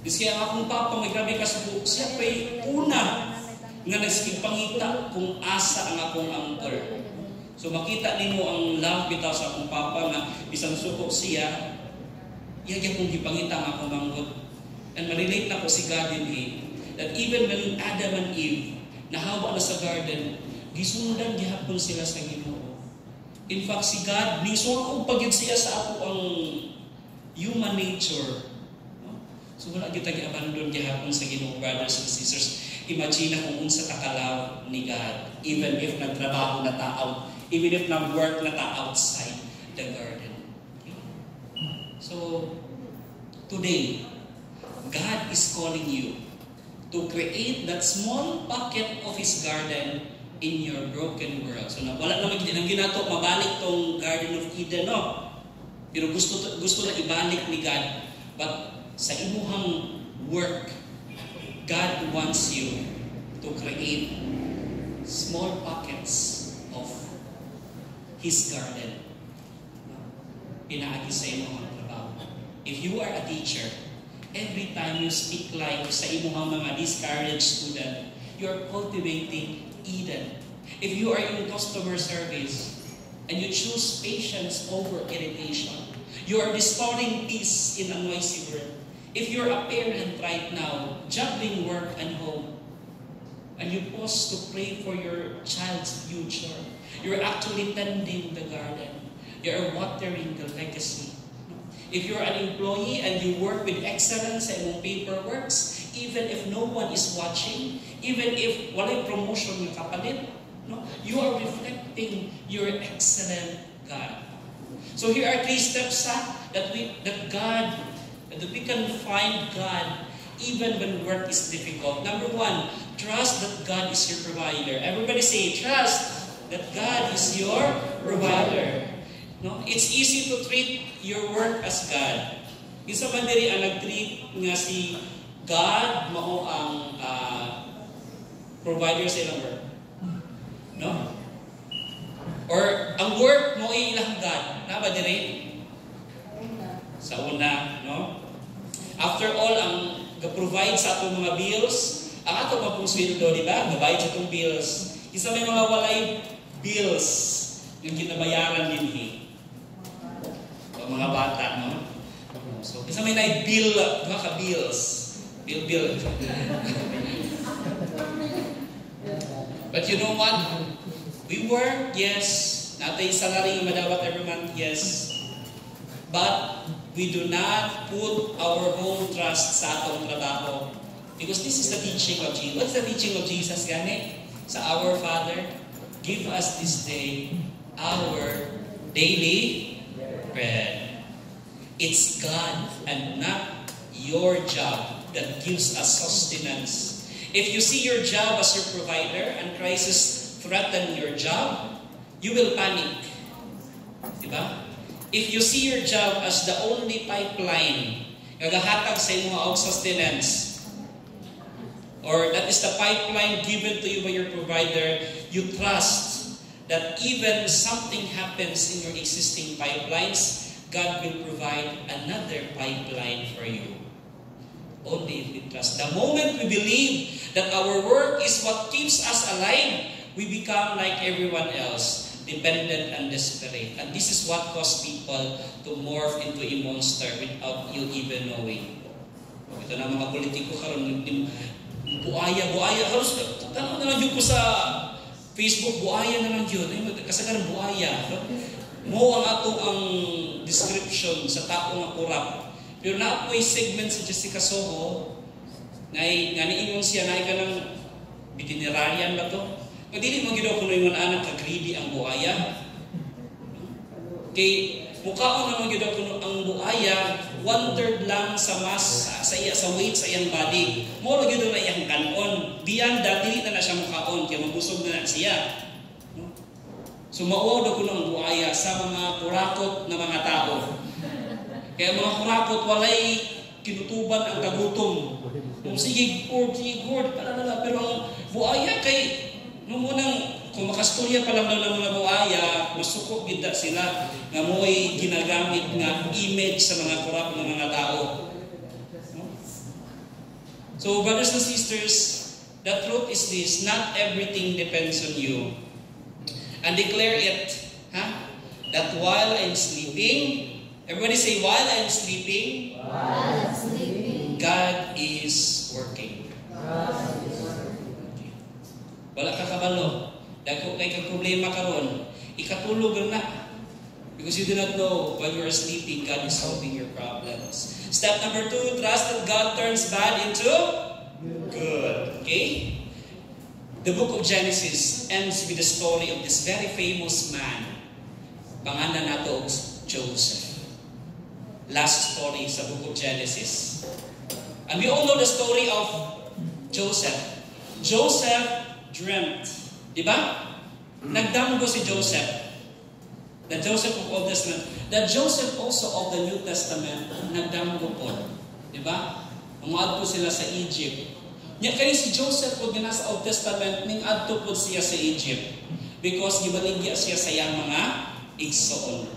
B: Kasi kaya akong papa, may grabe ka suko, siya pa'y una nga nagsikipangita kung asa ang akong uncle. So makita nimo ang love bitaw sa akong papa nga bisan suko siya, iya kong gipangita ang akong manghod. And ma-relate na ko si God in that even when Adam and Eve nahawa na sa garden, gisundan gihapon sila sa Ginoo. In fact, si God, nisungkog pagyud siya sa ako ang human nature. No? So wala kita gi-abandon gihapon sa Ginoo, brothers and sisters. Imagine kung unsa kakalaw ni God, even if nagtrabaho na ta even if nag-work na ta outside the garden. Okay? So, today, God is calling you to create that small pocket of His garden in your broken world. So, wala naman ang ginato, mabalik tong Garden of Eden, no? Pero gusto na ibalik ni God. But sa imuhang work, God wants you to create small pockets of His garden. Pinaagi sa imuhang trabaho. If you are a teacher, every time you speak life sa imuhang mga discouraged student, you are cultivating Eden. If you are in customer service and you choose patience over irritation, you are restoring peace in a noisy world. If you're a parent right now, juggling work and home, and you pause to pray for your child's future, you're actually tending the garden. You're watering the legacy. If you're an employee and you work with excellence sa imong paperworks, even if no one is watching, even if walay promotion nga kapalit, no, you are reflecting your excellent God. So here are 3 steps that we can find God even when work is difficult. Number 1, trust that God is your provider. Everybody say, trust that God is your provider. No, it's easy to treat your work as God. Isa man diri ang nag-treat nga si God mao ang provider sa ilang work. No? Or ang work mo ay ilang God. Na ba diri? Sa una, no? After all, ang ga-provide sa atong mga bills, ang ato mapong sweldo, di ba? Gabayad sa atong bills. Isa may mga walay bills yung kinabayaran din mga bata, no? So, isa may na-bill, mga ka-bills. Bill. But you know what? We work, yes. Natay salary madawat every month, yes. But we do not put our whole trust sa atong trabaho. Because this is the teaching of Jesus. What's the teaching of Jesus, gani? Sa our Father, give us this day our daily bread. It's God and not your job that gives us sustenance. If you see your job as your provider and crisis threaten your job, you will panic. Diba? If you see your job as the only pipeline nagahatag sa imo og sustenance, or that is the pipeline given to you by your provider, you trust that even something happens in your existing pipelines, God will provide another pipeline for you. Only if we trust. The moment we believe that our work is what keeps us alive, we become like everyone else, dependent and desperate. And this is what caused people to morph into a monster without you even knowing. Ito na mga politiko karon, buaya. Halos, tanong na lang yun ko sa Facebook, buaya na lang yun. Kasagaran buaya. Mo ang ato ang description sa tao nga kurap. Pero na apoy segment sa Jessica Soho, nga niingon siya, na ka ng veterinarian ba to? Kung dili mo ginawa kuno yung anak ka-greedy ang buaya. Kay mukhaon naman ginawa kuno ang buaya, 1/3 lang sa mass, sa weight sa iyang body. Mo ra gyud na iyang kanon. Beyond that, dili na siya mukhaon, kaya mabusog na siya. So mauwaw daw ko ng buaya sa mga kurakot na mga tao. Kaya mga kurakot walay kinutuban ang kagutom. Sige, palalala. Pero ang buaya kay, nung unang, kung makastorya pa lang ng mga buaya, masukot gida sila nga mo'y ginagamit nga image sa mga kurap ng mga tao. So brothers and sisters, the truth is this, not everything depends on you. And declare it, that while I'm sleeping, everybody say, while I'm sleeping, God is working. Wala ka kabalo. Dagko kay kag problema karon, ikatulog na. Because you do not know while you are sleeping, God is solving your problems. Step number 2, trust that God turns bad into good. Okay? The book of Genesis ends with the story of this very famous man. Pangalan nato Joseph. Last story sa book of Genesis. And we all know the story of Joseph. Joseph dreamt. Diba? Nagdamgo si Joseph. The Joseph of Old Testament. The Joseph also of the New Testament, nagdamgo po. Diba? Umaadto sila sa Egypt. Nya kayo si Joseph po nga sa Old Testament, ning adto po siya sa Egypt. Because gibaligya siya sa iyang mga igsoon.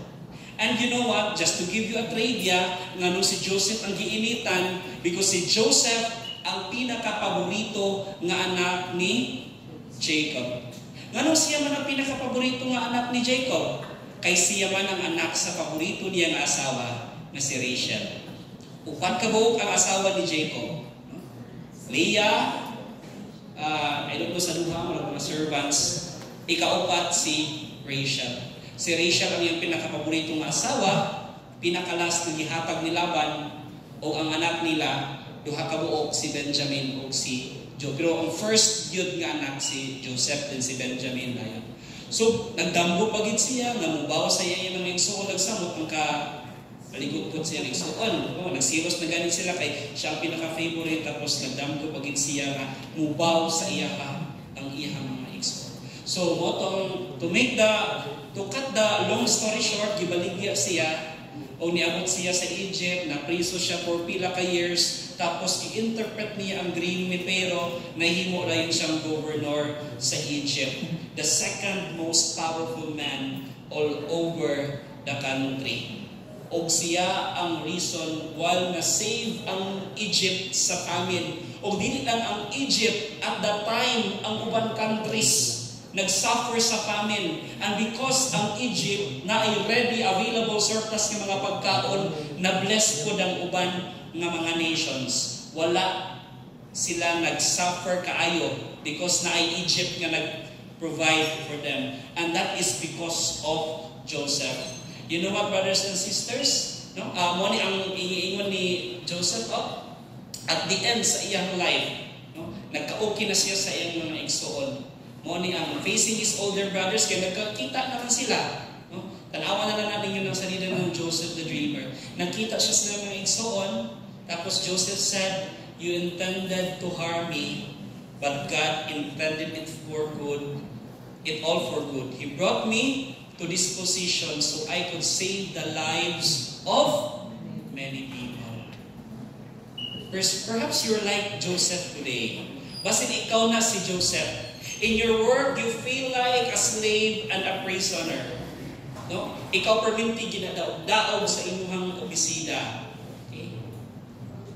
B: And you know what? Just to give you a trivia, nga nung si Joseph ang giinitan, because si Joseph ang pinaka-paborito nga anak ni Jacob. Nga nung siya man ang pinaka-paborito nga anak ni Jacob, kay siya man ang anak sa paborito niya nga asawa na si Rachel. Upat kabuok ang asawa ni Jacob. Leah, I don't know sa duha, mga servants, ikaupat si Rachel. Si Rachel ang iyang pinaka-paboritong asawa, pinakalas na gihatag ni Laban, o ang anak nila, duha kabuok si Benjamin o si Joe. Pero ang first yun nga anak si Joseph din si Benjamin na yan. So, nagdambo pagid siya, namubaw sa iya yung mga igsoon, nagsamot ang paligod-god siya ng igsoon. Nagsiros na ganit sila kay siya ang pinaka-favorite, tapos nagdambo pagid siya na mubaw sa iya ang iyang mga igsoon. So, to cut the long story short, gibaligya siya o niabot siya sa Egypt, na priso siya for pila ka years, tapos i-interpret niya ang dream ni Pharaoh, nahimo na yun siyang governor sa Egypt. The second most powerful man all over the country. O siya ang reason while na-save ang Egypt sa famine. O dili lang ang Egypt, at that time, ang uban countries nagsuffer sa famine. And because ang Egypt na ay ready, available, surplus ng mga pagkaon, na blessed po ang uban ng mga nations. Wala sila nagsuffer kaayo because na ay Egypt nga nag-provide for them. And that is because of Joseph. You know what, brothers and sisters? No? Mo ni ang iingon ni Joseph, at the end sa iyang life, no? Nagka-okay na siya sa iyang mga igsoon. Mo ni ang facing his older brothers, kaya nagkakita naman sila. No? Tanawa na lang natin yun ang salida ng Joseph the Dreamer. Nagkita siya sa mga igsoon, tapos Joseph said, "You intended to harm me, but God intended it for good, it all for good. He brought me to this position so I could save the lives of many people." Perhaps you're like Joseph today. Basin ikaw na si Joseph. In your work, you feel like a slave and a prisoner. No? Ikaw perminti ginadaog sa inyong opisina. Okay?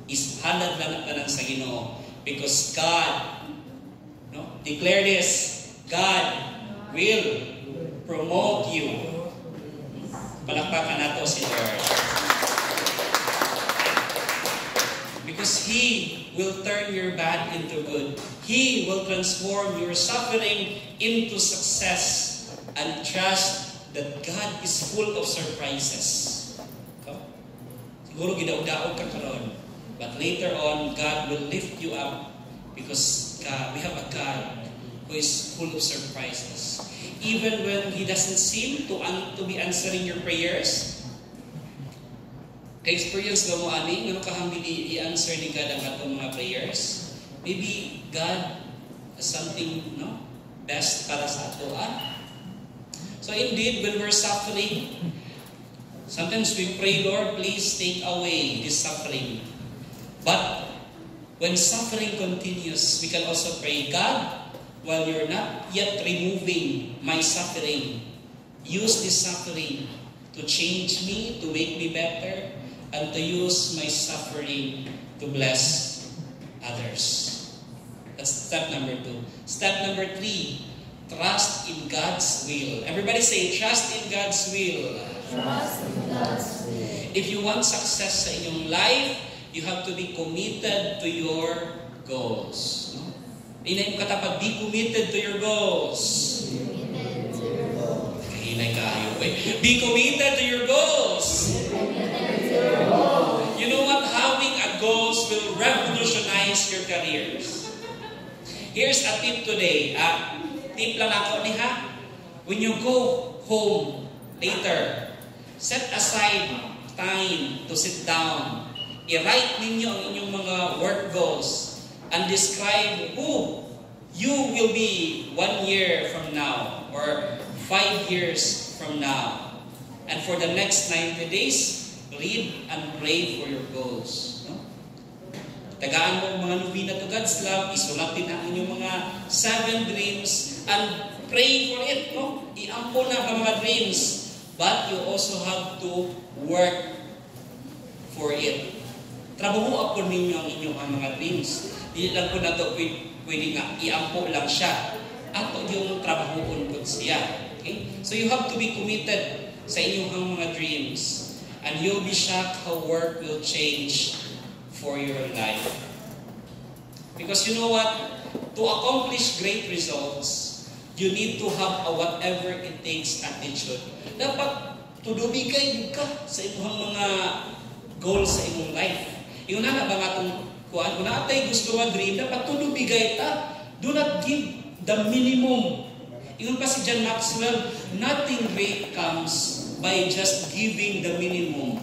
B: Ishalad lang at sa Ginoo. Because God, no? Declare this, God will promote you. Palakpakan nato si Lord. Because He will turn your bad into good. He will transform your suffering into success. And trust that God is full of surprises. Siguro gidaog-daog ka karon, but later on, God will lift you up because we have a God who is full of surprises. Even when He doesn't seem to be answering your prayers, ka-experience ba mo ani, nga kahambing i-answer ni God ang atong mga prayers? Maybe God has something best para sa ato. So indeed, when we're suffering, sometimes we pray, Lord, please take away this suffering. But when suffering continues, we can also pray, God, while you're not yet removing my suffering, use this suffering to change me, to make me better, and to use my suffering to bless others. That's step number 2. Step number 3, trust in God's will. Everybody say, trust in God's will.
C: Trust in God's will.
B: If you want success sa inyong life, you have to be committed to your goals. Inay mo katapag, be committed to your goals.
C: Committed to your goals.
B: Kahinay kayo eh. Be committed to your goals. You know what? Having a goals will revolutionize your careers. Here's a tip today. Tip lang ako ni When you go home later, set aside time to sit down. I-write ninyo ang inyong mga work goals and describe who you will be 1 year from now or 5 years from now. And for the next 90 days, read and pray for your goals. No? Tagaan mo mga nobina to God's love, isulatin ang inyong mga 7 dreams, and pray for it, no? Iampo na ang mga dreams. But you also have to work for it. Trabaho ako ninyo ang inyong mga dreams. Hindi lang po na ito pwede nga, iampo lang siya. Ato yung trabahoon po siya. Okay? So you have to be committed sa inyong mga dreams. And you'll be shocked how work will change for your life. Because you know what? To accomplish great results, you need to have a whatever it takes attitude. Dapat tudubigay ka sa inyong mga goals sa inyong life. Yung na ba nga itong kuhaan, kung naatay gusto nga dream, dapat tudubigay ta. Do not give the minimum. Yung pa si John Maxwell, nothing great comes by just giving the minimum.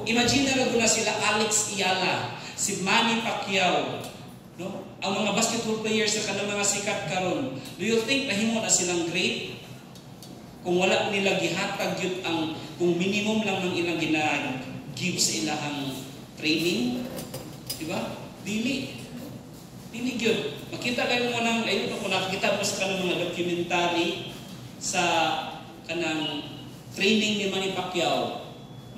B: Imagine na sila Alex Ayala, si Manny Pacquiao, no? Ang mga basketball players sa kanang mga sikat karon. Do you think nahimo na silang great? Kung wala nila gihatag yun ang, kung minimum lang ng ilang gina-give sa ilang training, di ba? Dili yun. Makita kayo mo ng, ayun kung nakikita mo sa kanang mga documentary sa kanang training ni Manny Pacquiao.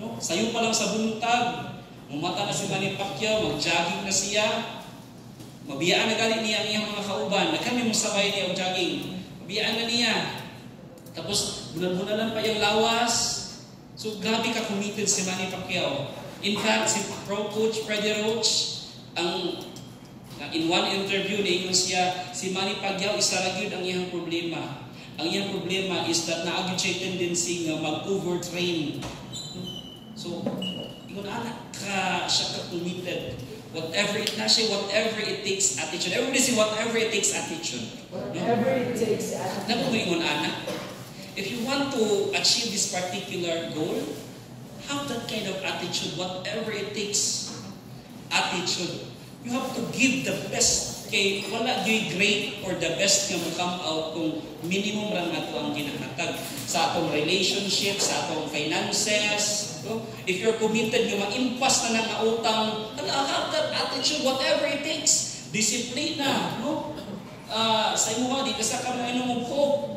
B: No? Sayo pa lang sa buntag, mumata na si Manny Pacquiao, mag-jogging na siya, mabiyaan na galing niya ang iyang mga kauban, na kami masabay niya ang jogging, mabiyaan na niya. Tapos, bulan-bunalan pa yung lawas. So, grabe ka committed si Manny Pacquiao. In fact, si Pro Coach Freddie Roach, in one interview, naingon siya, si Manny Pacquiao, isa ra gyud ang iyang problema. Ang iyang problema is that naagid siya tendency nga mag-overtrain. So, ingon anak ka, siya ka committed. Whatever it takes attitude. Everybody say whatever it takes attitude.
A: Whatever it takes attitude.
B: Naku mo ingon anak. If you want to achieve this particular goal, have that kind of attitude. Whatever it takes attitude. You have to give the best. Kay wala yung great or the best nga come out kung minimum lang nato ang ginahatag sa atong relationship, sa atong finances. No? If you're committed, yung ma-impas na ng utang, have that attitude, whatever it takes. Disiplina. No? Sa imo, di ka sa kamay ng ko.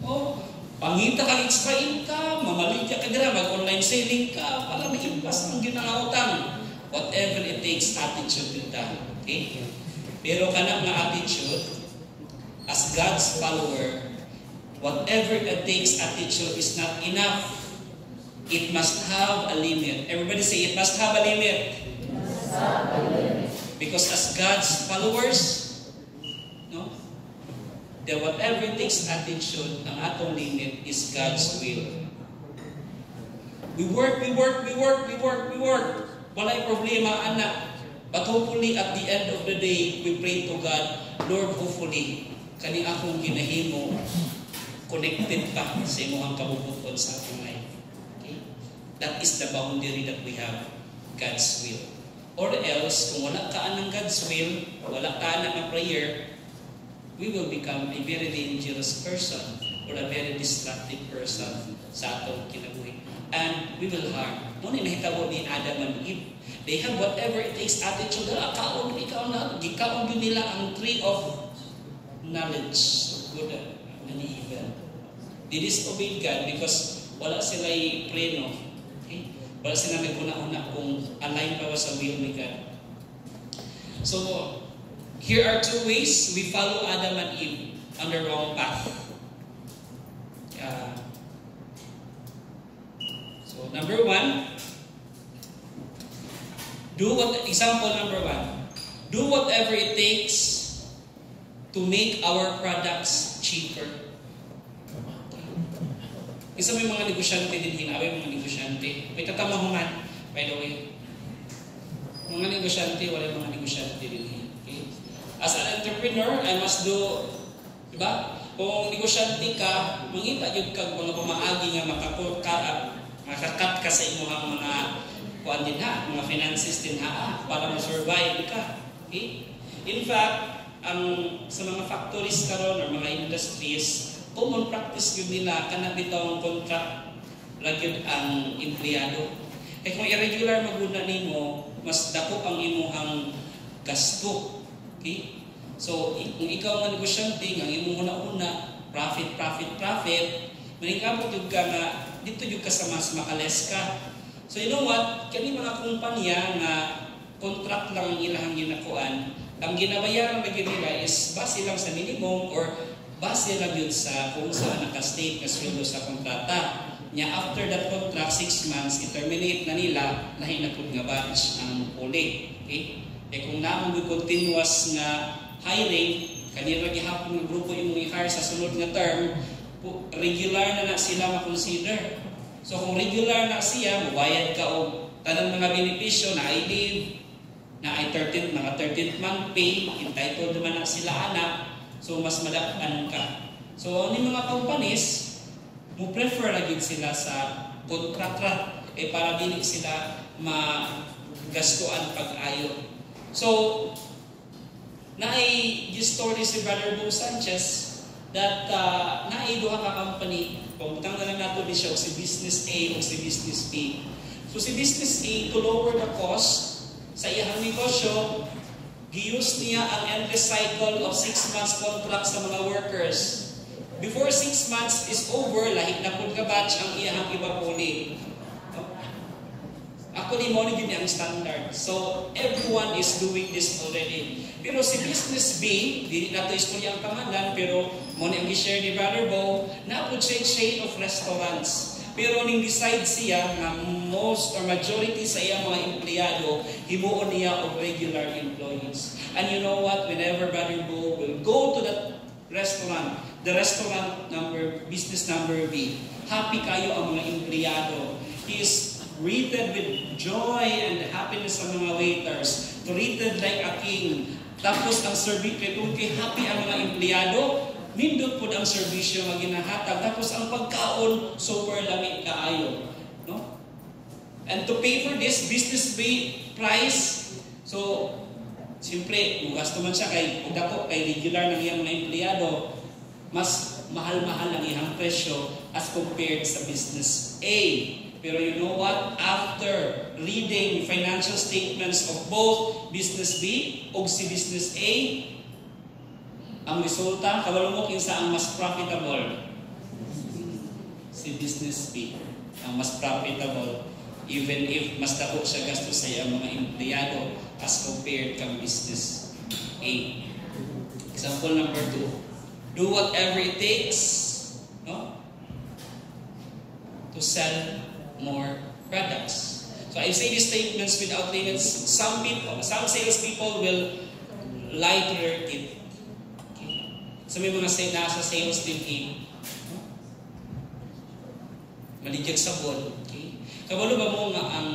B: Oh, pangita kang extra income, mamalit ka dira, mag-online selling ka, para ma-impas ang ginautang. Whatever it takes, attitude din ta. Okay? Pero kanang nga attitude, as God's follower, whatever it takes attitude is not enough. It must have a limit. Everybody say, it must have a limit. Because as God's followers, no, the whatever it takes attitude, ang atong limit is God's will. We work. Walay problema, anak. But hopefully, at the end of the day, we pray to God, Lord, hopefully, kani akong ginahimo, connected pa sa imong kabubuton sa atong life. Okay? That is the boundary that we have, God's will. Or else, kung wala ka ng God's will, wala ka ng prayer, we will become a very dangerous person or a very destructive person sa atong kinabuhi. And we will harm. Noon inahitabo ni Adam and Eve. They have whatever it takes attitude. Kaon ikaw na, gikaon yun nila ang tree of knowledge of good and evil. They disobeyed God because wala sila preno. Okay? Wala sila naguna-una kung align pa ba sa will ni God. So, here are two ways we follow Adam and Eve on the wrong path. So, number one, example number one, do whatever it takes to make our products cheaper. Isa may mga negosyante din hinaway, mga negosyante. May tatamahuman, by the way. Mga negosyante, wala mga negosyante din. Okay? As an entrepreneur, I must do, diba? Kung negosyante ka, mangita yung kag mga pamaagi nga makakat ka sa inyong mga kuan din ha, mga finances din ha, para ma-survive ka. Okay? In fact, sa mga factories karon or mga industries, common practice yun nila, kana bitawang contract lagyan ang empleyado. Kaya kung irregular maguna nimo, mas dako ang imuhang gasto. Okay? So, kung ikaw nga negosyante, ang imong una-una, profit, maningkamot yung ka nga, dito yung ka sa mas makales ka. So, you know what? Kani mga kumpanya nga contract lang ang ilahang ginakuan, ang ginabayaran na nila is base lang sa minimum or base lang yun sa kung saan nakastate na sweldo sa kontrata. Nya after that contract, 6 months, i-terminate na nila, lahi na po nga batch ang uli. Okay? Kung naman may continuous nga hiring, kanina gihapon ng grupo yung i-hire sa sunod nga term, regular na sila makonsider. So kung regular na siya, mabayad ka o tanang mga benepisyo na i-leave, na ay 13th month pay, entitled naman na sila anak, so mas madapan ka. So ni mga companies, mo prefer lagi sila sa kontrata para dili sila magastuan pag-ayo. So naay story si Brother Bo Sanchez that naay duha ka company, pagutang na lang nato ni siya si Business A o si Business B. So si Business A, to lower the cost sa iyang negosyo, giuse niya ang endless cycle of 6 months contract sa mga workers. Before 6 months is over, lahit na po ka-batch ang iyang iba puli. Ako ni mo din ang standard. So, everyone is doing this already. Pero si Business B, hindi na ito istorya ang kamalan, pero mo ni ang i-share ni Brother Bo, na po siya chain of restaurants. Pero ning decide siya na most or majority sa iyang mga empleyado, himuon niya og regular employees. And you know what? Whenever Brother Bo will go to that restaurant, the restaurant business number B, happy kayo ang mga empleyado. He is greeted with joy and happiness sa mga waiters, treated like a king. Tapos ang service kay happy ang mga empleyado, nindot po ang serbisyo nga ginahatag. Tapos ang pagkaon, super lamig kaayo. No? And to pay for this business price, so, siyempre, kung gasto man siya kay regular ng iyang mga empleyado, mas mahal-mahal ang iyang presyo as compared sa business A. Pero you know what? After reading financial statements of both business B o si business A, ang resulta, kabalo mo kinsa ang mas profitable? Si business B. Ang mas profitable. Even if mas dako siya gasto sa iyang mga empleyado as compared kang business A. Example number 2. Do whatever it takes, no? To sell more products. So I say these statements without limits. Some salespeople will lie to their teeth. So may mga nasa sales team, maligyag sabon. Okay? Kabalo ba mo nga ang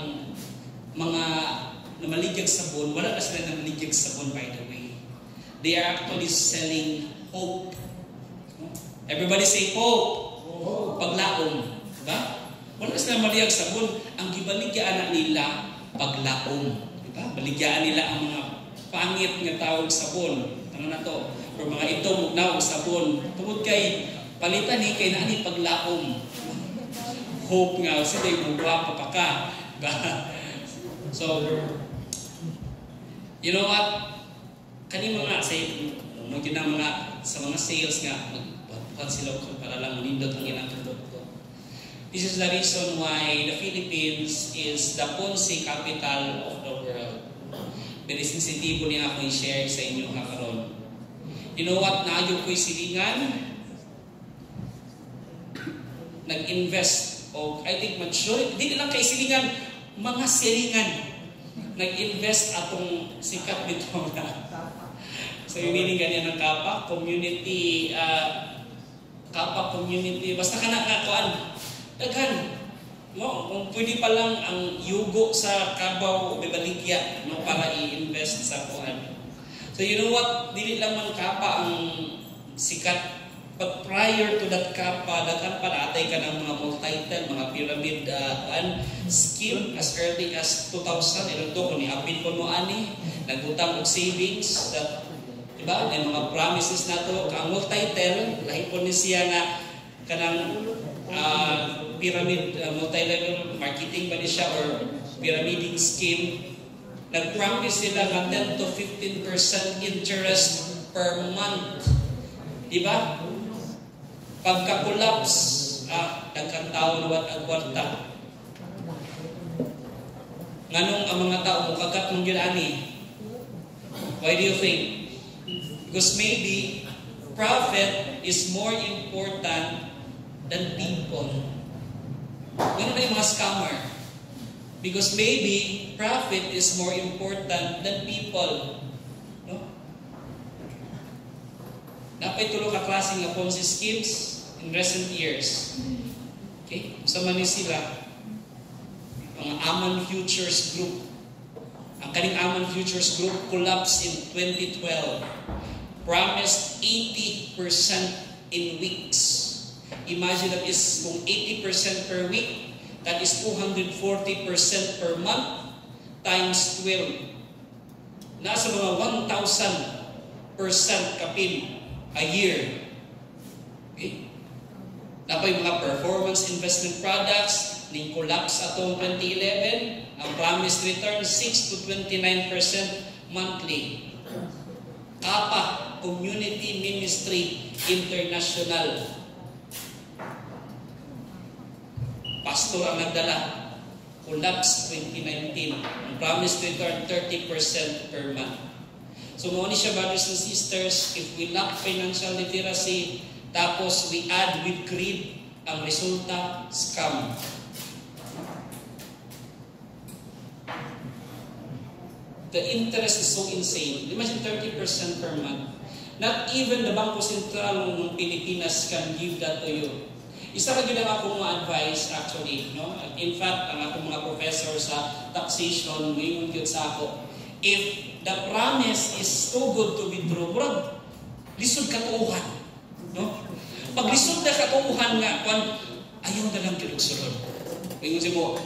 B: mga na maligyag sabon, wala na sila ng maligyag sabon by the way. They are actually selling hope. Everybody say hope. Paglaom. Diba? Wala sila maligyag sabon. Ang gibaligyan nila, paglaom. Diba? Baligyan nila ang mga pangit nga tawag sabon. Ano na to? Or mga itong mugnaw sabon. Tungod kay palitan ni kay naani paglaom. Hope nga sila yung guwapo pa ka. So, you know what? Kani mga sa mga sales nga magbuhat sila para lang nindot ang ilang produkto. This is the reason why the Philippines is the Ponzi capital of the world. Very sensitibo niya ako i-share sa inyo karon. You know what? Naayo ko'y silingan. Nag-invest. O I think majority, hindi lang kay silingan, mga silingan. Nag-invest atong sikat nito na. So yung meaning ganyan ng Kapa community, basta ka nakakuan. Daghan. No, kung pwede pa lang ang yugo sa Kabaw o Bebaligya no, para i-invest sa kuan. So you know what? Dili lang man Kapa ang sikat. But prior to that Kapa, daghan pa naatay ka ng mga multitle, mga pyramid scheme as early as 2000. Ilan to, kung ni-apin ko mo ani, nagutang og savings, that, diba? May mga promises na to. Ang multitle, lahi po ni siya na kanang pyramid, multi-level marketing ba ni siya or pyramiding scheme. Nag-promise sila ng 10 to 15% interest per month. Diba? Pagka-collapse, nagkantao na ang kwarta. Nganong ang mga tao mo kagat mong ginani? Why do you think? Because maybe profit is more important than people. Ganun na yung mga scammer. Because maybe profit is more important than people. No? Napay tulo ka klaseng nga Ponzi schemes in recent years. Okay? Sa man sila, ang Aman Futures Group. Ang kaning Aman Futures Group collapsed in 2012. Promised 80% in weeks. Imagine that is kung 80% per week, that is 240% per month times 12. Nasa mga 1,000% kapin a year. Okay? Napay mga performance investment products, ning collapse atong 2011, ang promised return 6 to 29% monthly. Apa, Community Ministry International. Pastor ang nagdala. Collapse 2019. Ang promised return 30% per month. So mo ni siya, brothers and sisters, if we lack financial literacy, tapos we add with greed, ang resulta, scam. The interest is so insane. Imagine 30% per month. Not even the Bangko Sentral ng Pilipinas can give that to you. Isa ka gina akong mga advice actually. No? In fact, ang akong mga professor sa taxation, ngayon yun sa ako, if the promise is too good to be true, murag, lisod katuuhan. No? Pag lisod na katuuhan nga, ayaw na lang kinugsunod. Ngayon siya mo,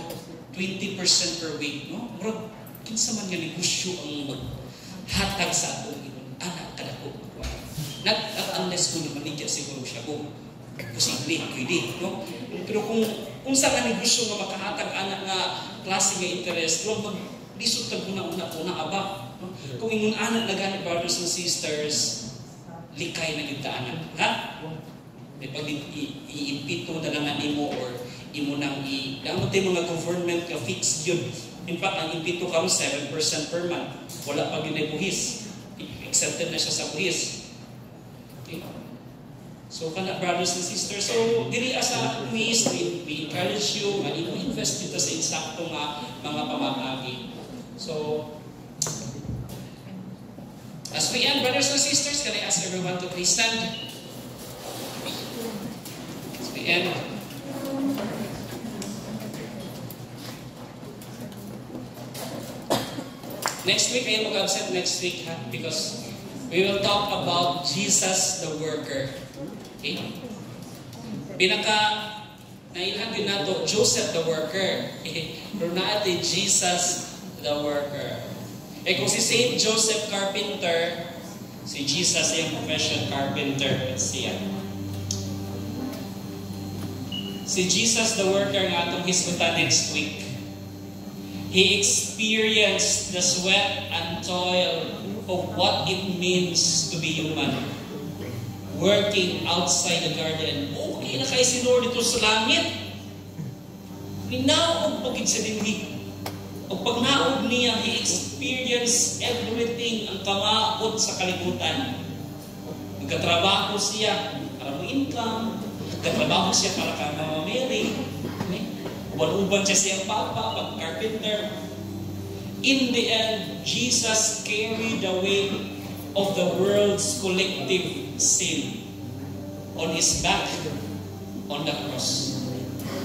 B: 20% per week. No? Murag, kinsa man nga negosyo ang maghatag sa atong anak kadako. Not unless kung namanigya siguro siya kung posible, pwede. No? Pero kung sa nga negosyo nga makahatag anak nga klase nga interest, kung maglisod tag una-una aba. No? Kung ingon anak na gani, brothers and sisters, likay na yung anak. Ha? May pag iimpito na lang nimo or imo nang damot yung mga government ka fixed yun. In fact, ang impito ka 7% per month. Wala pa yun ay buhis. Accepted na siya sa buhis. Okay? So, kana brothers and sisters, so, diri asa ways, we encourage you, and invest dito sa insakto nga mga pamatagi. So, as we end, brothers and sisters, can I ask everyone to please stand? As we end, next week, I will absent next week, because we will talk about Jesus the worker. Okay? Nailhan din nato, Joseph the worker. Pero natin, Jesus the worker. Kung si Saint Joseph Carpenter, si Jesus ay profession carpenter. Let's see yan. Si Jesus the worker nga itong hisgutan next week. He experienced the sweat and toil of what it means to be human. Working outside the garden. Okay na kayo si Lord dito sa langit. Ninaog pagid sa dinhi. O pag naog niya, he experienced everything ang kamaot sa kalibutan. Nagkatrabaho siya para mo income. Nagkatrabaho siya para ka Mama Mary. Uban-uban siya siyang papa, pag-carpenter. In the end, Jesus carried the weight of the world's collective sin on His back on the cross.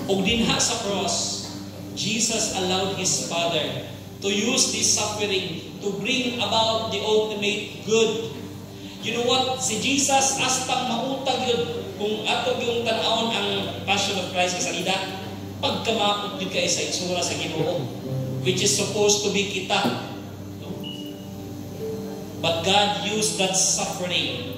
B: O dinha sa cross, Jesus allowed His Father to use this suffering to bring about the ultimate good. You know what? Si Jesus, astang mautag yun. Kung ato yung tanawon ang Passion of Christ sa salida, pagkamakot din kayo sa itsura sa Ginoo, which is supposed to be kita. But God used that suffering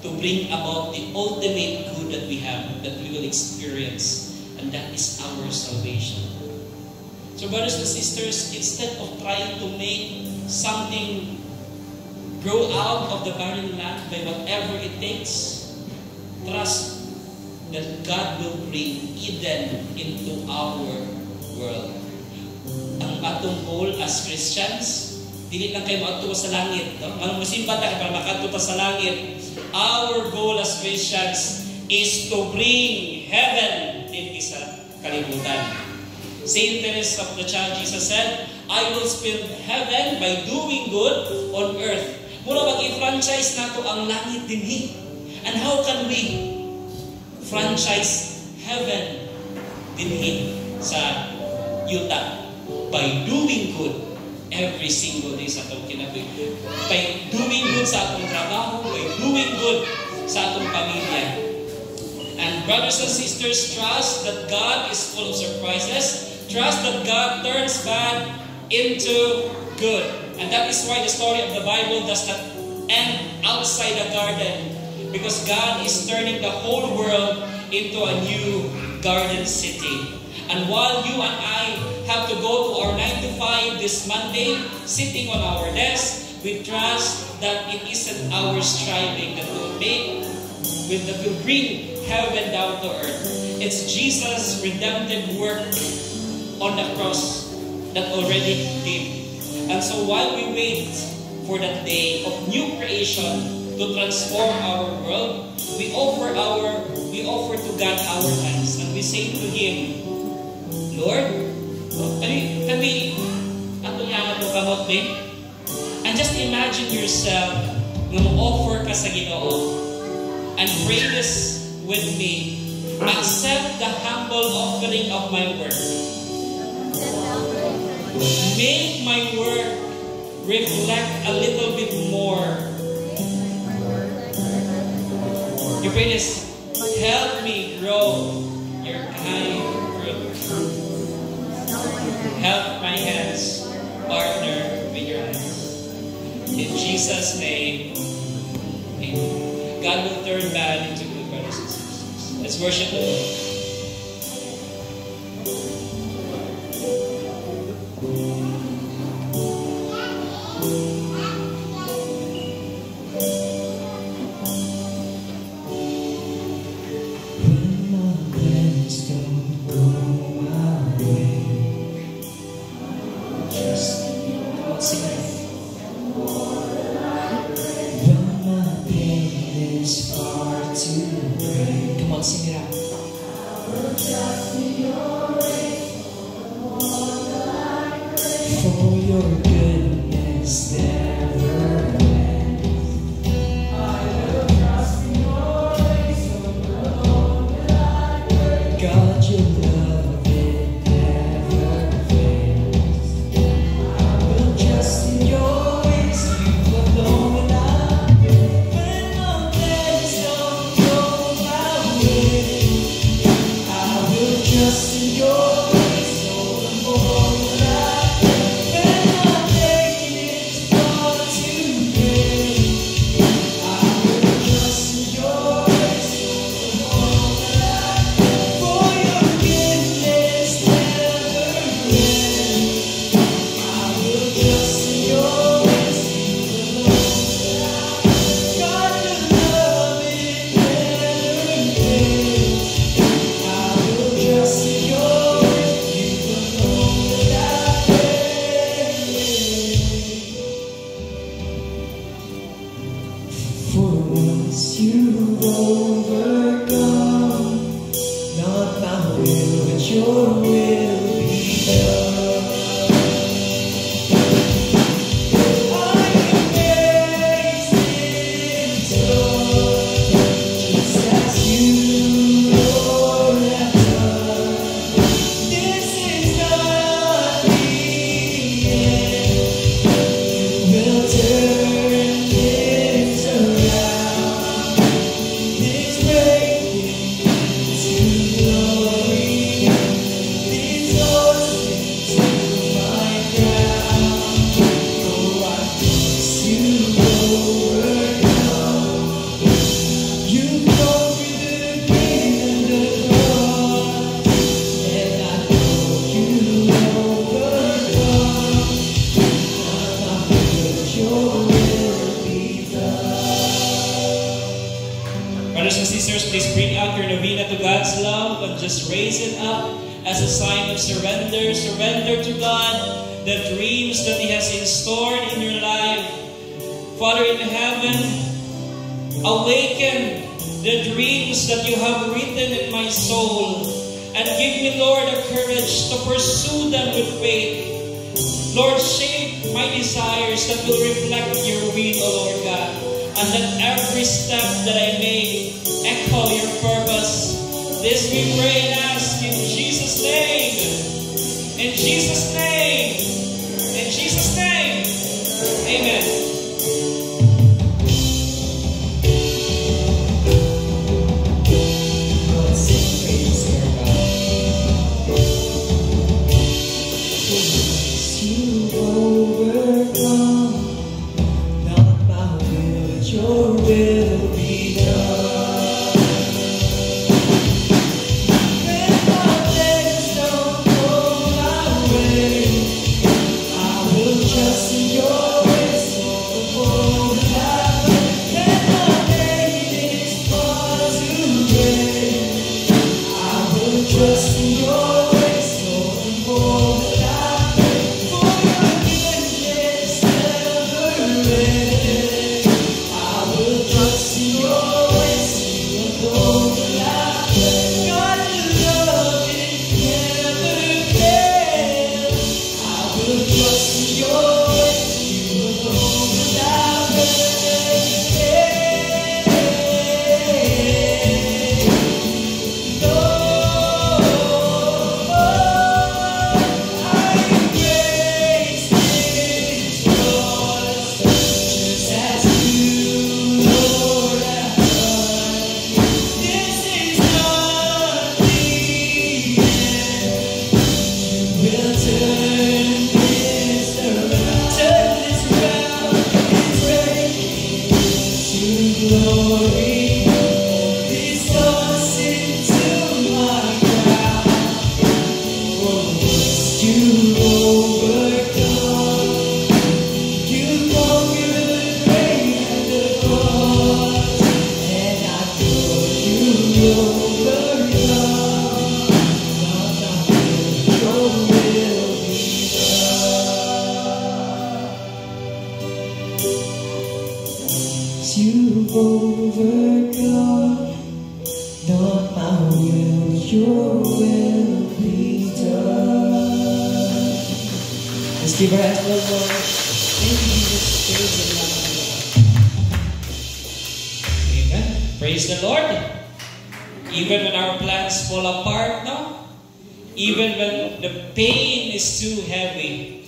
B: to bring about the ultimate good that we have, that we will experience, and that is our salvation. So brothers and sisters, instead of trying to make something grow out of the barren land by whatever it takes, trust that God will bring Eden into our world. Ang atong goal as Christians, dili lang kayo maadto sa langit. No? Ang musimba ta para makadto sa langit. Our goal as Christians is to bring heaven into sa kalibutan. Saint Teresa of the Child Jesus said, I will spend heaven by doing good on earth. Muna mag-i-franchise nato ang langit dinhi. And how can we franchise heaven dinhi sa yuta? By doing good every single day sa atong kinabuhi. By doing good sa atong trabaho, by doing good sa atong pamilya. And brothers and sisters, trust that God is full of surprises. Trust that God turns bad into good. And that is why the story of the Bible does not end outside the garden. Because God is turning the whole world into a new garden city. And while you and I have to go to our 9 to 5 this Monday, sitting on our desk, we trust that it isn't our striving that will bring heaven down to earth. It's Jesus' redemptive work on the cross that already did. And so while we wait for that day of new creation to transform our world, we offer to God our lives, and we say to Him, Lord, can we kamot din? And just imagine yourself na mo-offer ka sa Ginoo, and pray this with me. Accept the humble offering of my work. Make my work reflect a little bit more. You pray this. Help me grow your kind fruit. Help my hands partner with your hands. In Jesus' name, amen. God will turn bad into good, brothers and sisters. Let's worship the Lord. please bring out your novena to God's love and just raise it up as a sign of surrender. Surrender to God the dreams that He has in store in your life. Father in heaven, awaken the dreams that you have written in my soul and give me, Lord, the courage to pursue them with faith. Lord, shape my desires that will reflect your will, O Lord God, and that every step that I make echo your purpose. This we pray and ask in Jesus' name. In Jesus' name. In Jesus' name. Amen.
A: You've overcome, not my will, your will be done. Let's give our hands to the Lord. Thank you, Jesus.
B: Amen. Praise the Lord. Even when our plans fall apart, no? Even when the pain is too heavy,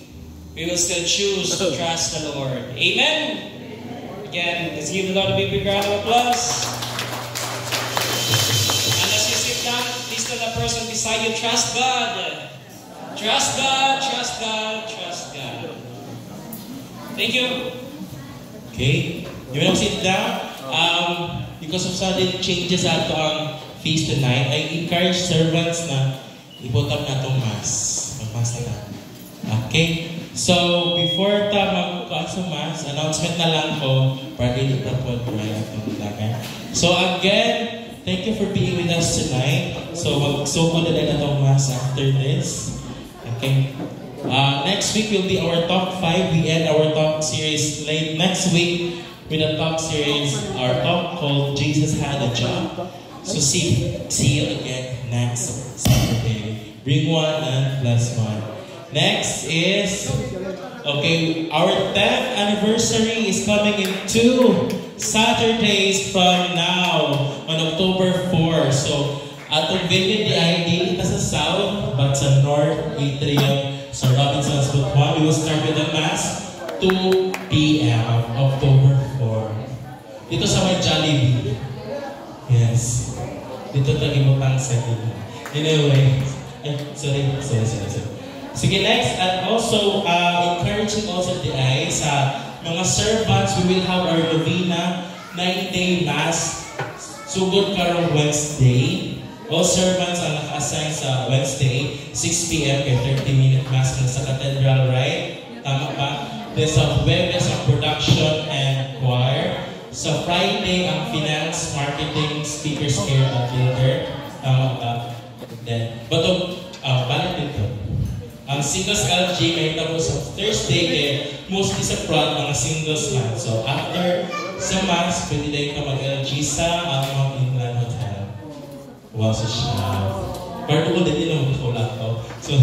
B: we will still choose to trust the Lord. Amen. Again, let's give the Lord a big round of applause. And as you sit down, please tell the person beside you, trust God. Trust God, trust God, trust God. Thank you.
D: Okay, you will sit down. Because of sudden changes ato ang feast tonight, I encourage servants na i-put up na itong mass. Mag-mass na. Okay? So, before ta mag-mass, announcement na lang ko para hindi patwag right itong lagan. So again, thank you for being with us tonight. So, mag-soko na din itong mass after this. Okay? Next week will be our top 5. We end our talk series late next week with a talk series, our talk called Jesus Had a Job. So see you again next Saturday. Bring one and bless one. Next is, okay, our 10th anniversary is coming in 2 Saturdays from now on October 4. So, atong venue di ID ita sa south, but sa north atrium sa Robinson's Butuan. We will start with the mass 2 p.m. October 4. Dito sa may Jollibee. Yes. Dito tayo imutang sa dito. Anyway, sorry. Sige, next, and also encouraging also the eyes sa mga servants, we will have our novena 9-day mass sugod karong Wednesday. All servants ang naka-assign sa Wednesday 6 p.m. kay 30-minute mass sa cathedral, right? Tama ba? There's a Webes of production and choir. Sa Friday, ang finance, marketing, speakers care at builder. Balik dito. Ang singles LG may tapos sa Thursday kaya mostly sa front mga singles man. So after sa mass, pwede din ka mag-LG sa Almang Inland Hotel. Wow, so siya. Part ko din yung mag-collab to. So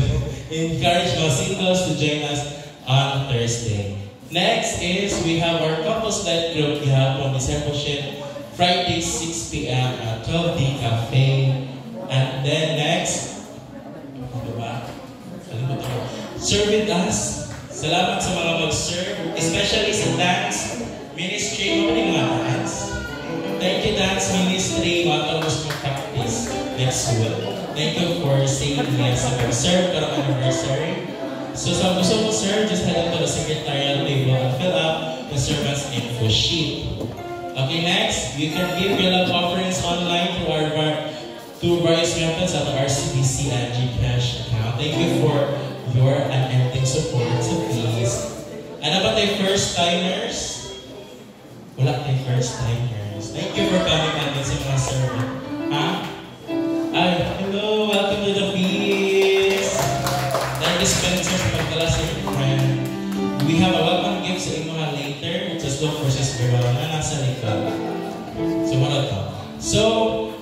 D: encourage mga singles to join us on Thursday. Next is we have our couples light group. We have on discipleship Friday 6 p.m. at 12D Cafe. And then next, serve with us. Salamat sa mga mag-serve, especially sa dance ministry. Mga dance. Thank you, dance ministry. Matapos mo practice next week. Thank you for saying yes sa mag-serve karang anniversary. So sa gusto mo serve, just head to the secretarial table and fill up the servant's info sheet. Okay, next, you can give your love offerings online through our two various methods at the RCBC and GCash account. Thank you for your unending support. So please. Ano ba tayo first-timers? Wala tayo first-timers. Thank you for coming natin sa mga servant. Ha? Ay, hello! Welcome to the feast! Thank you, Spencer, sa pagdala sa inyong friend. We have a welcome gift sa inyo later. Just look for Sis Verona na nasa likod. Sumunod to. So,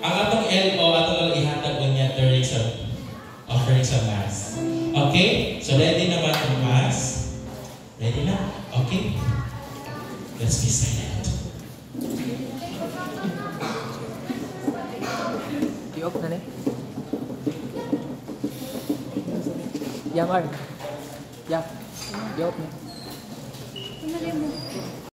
D: ang atong LO, atong ihatag niya during sa offering sa Mass. Okay? So, ready na ba itong Mass? Ready na? Okay? Let's be silent.
A: I-off na Yamar. Yeah. I-off na.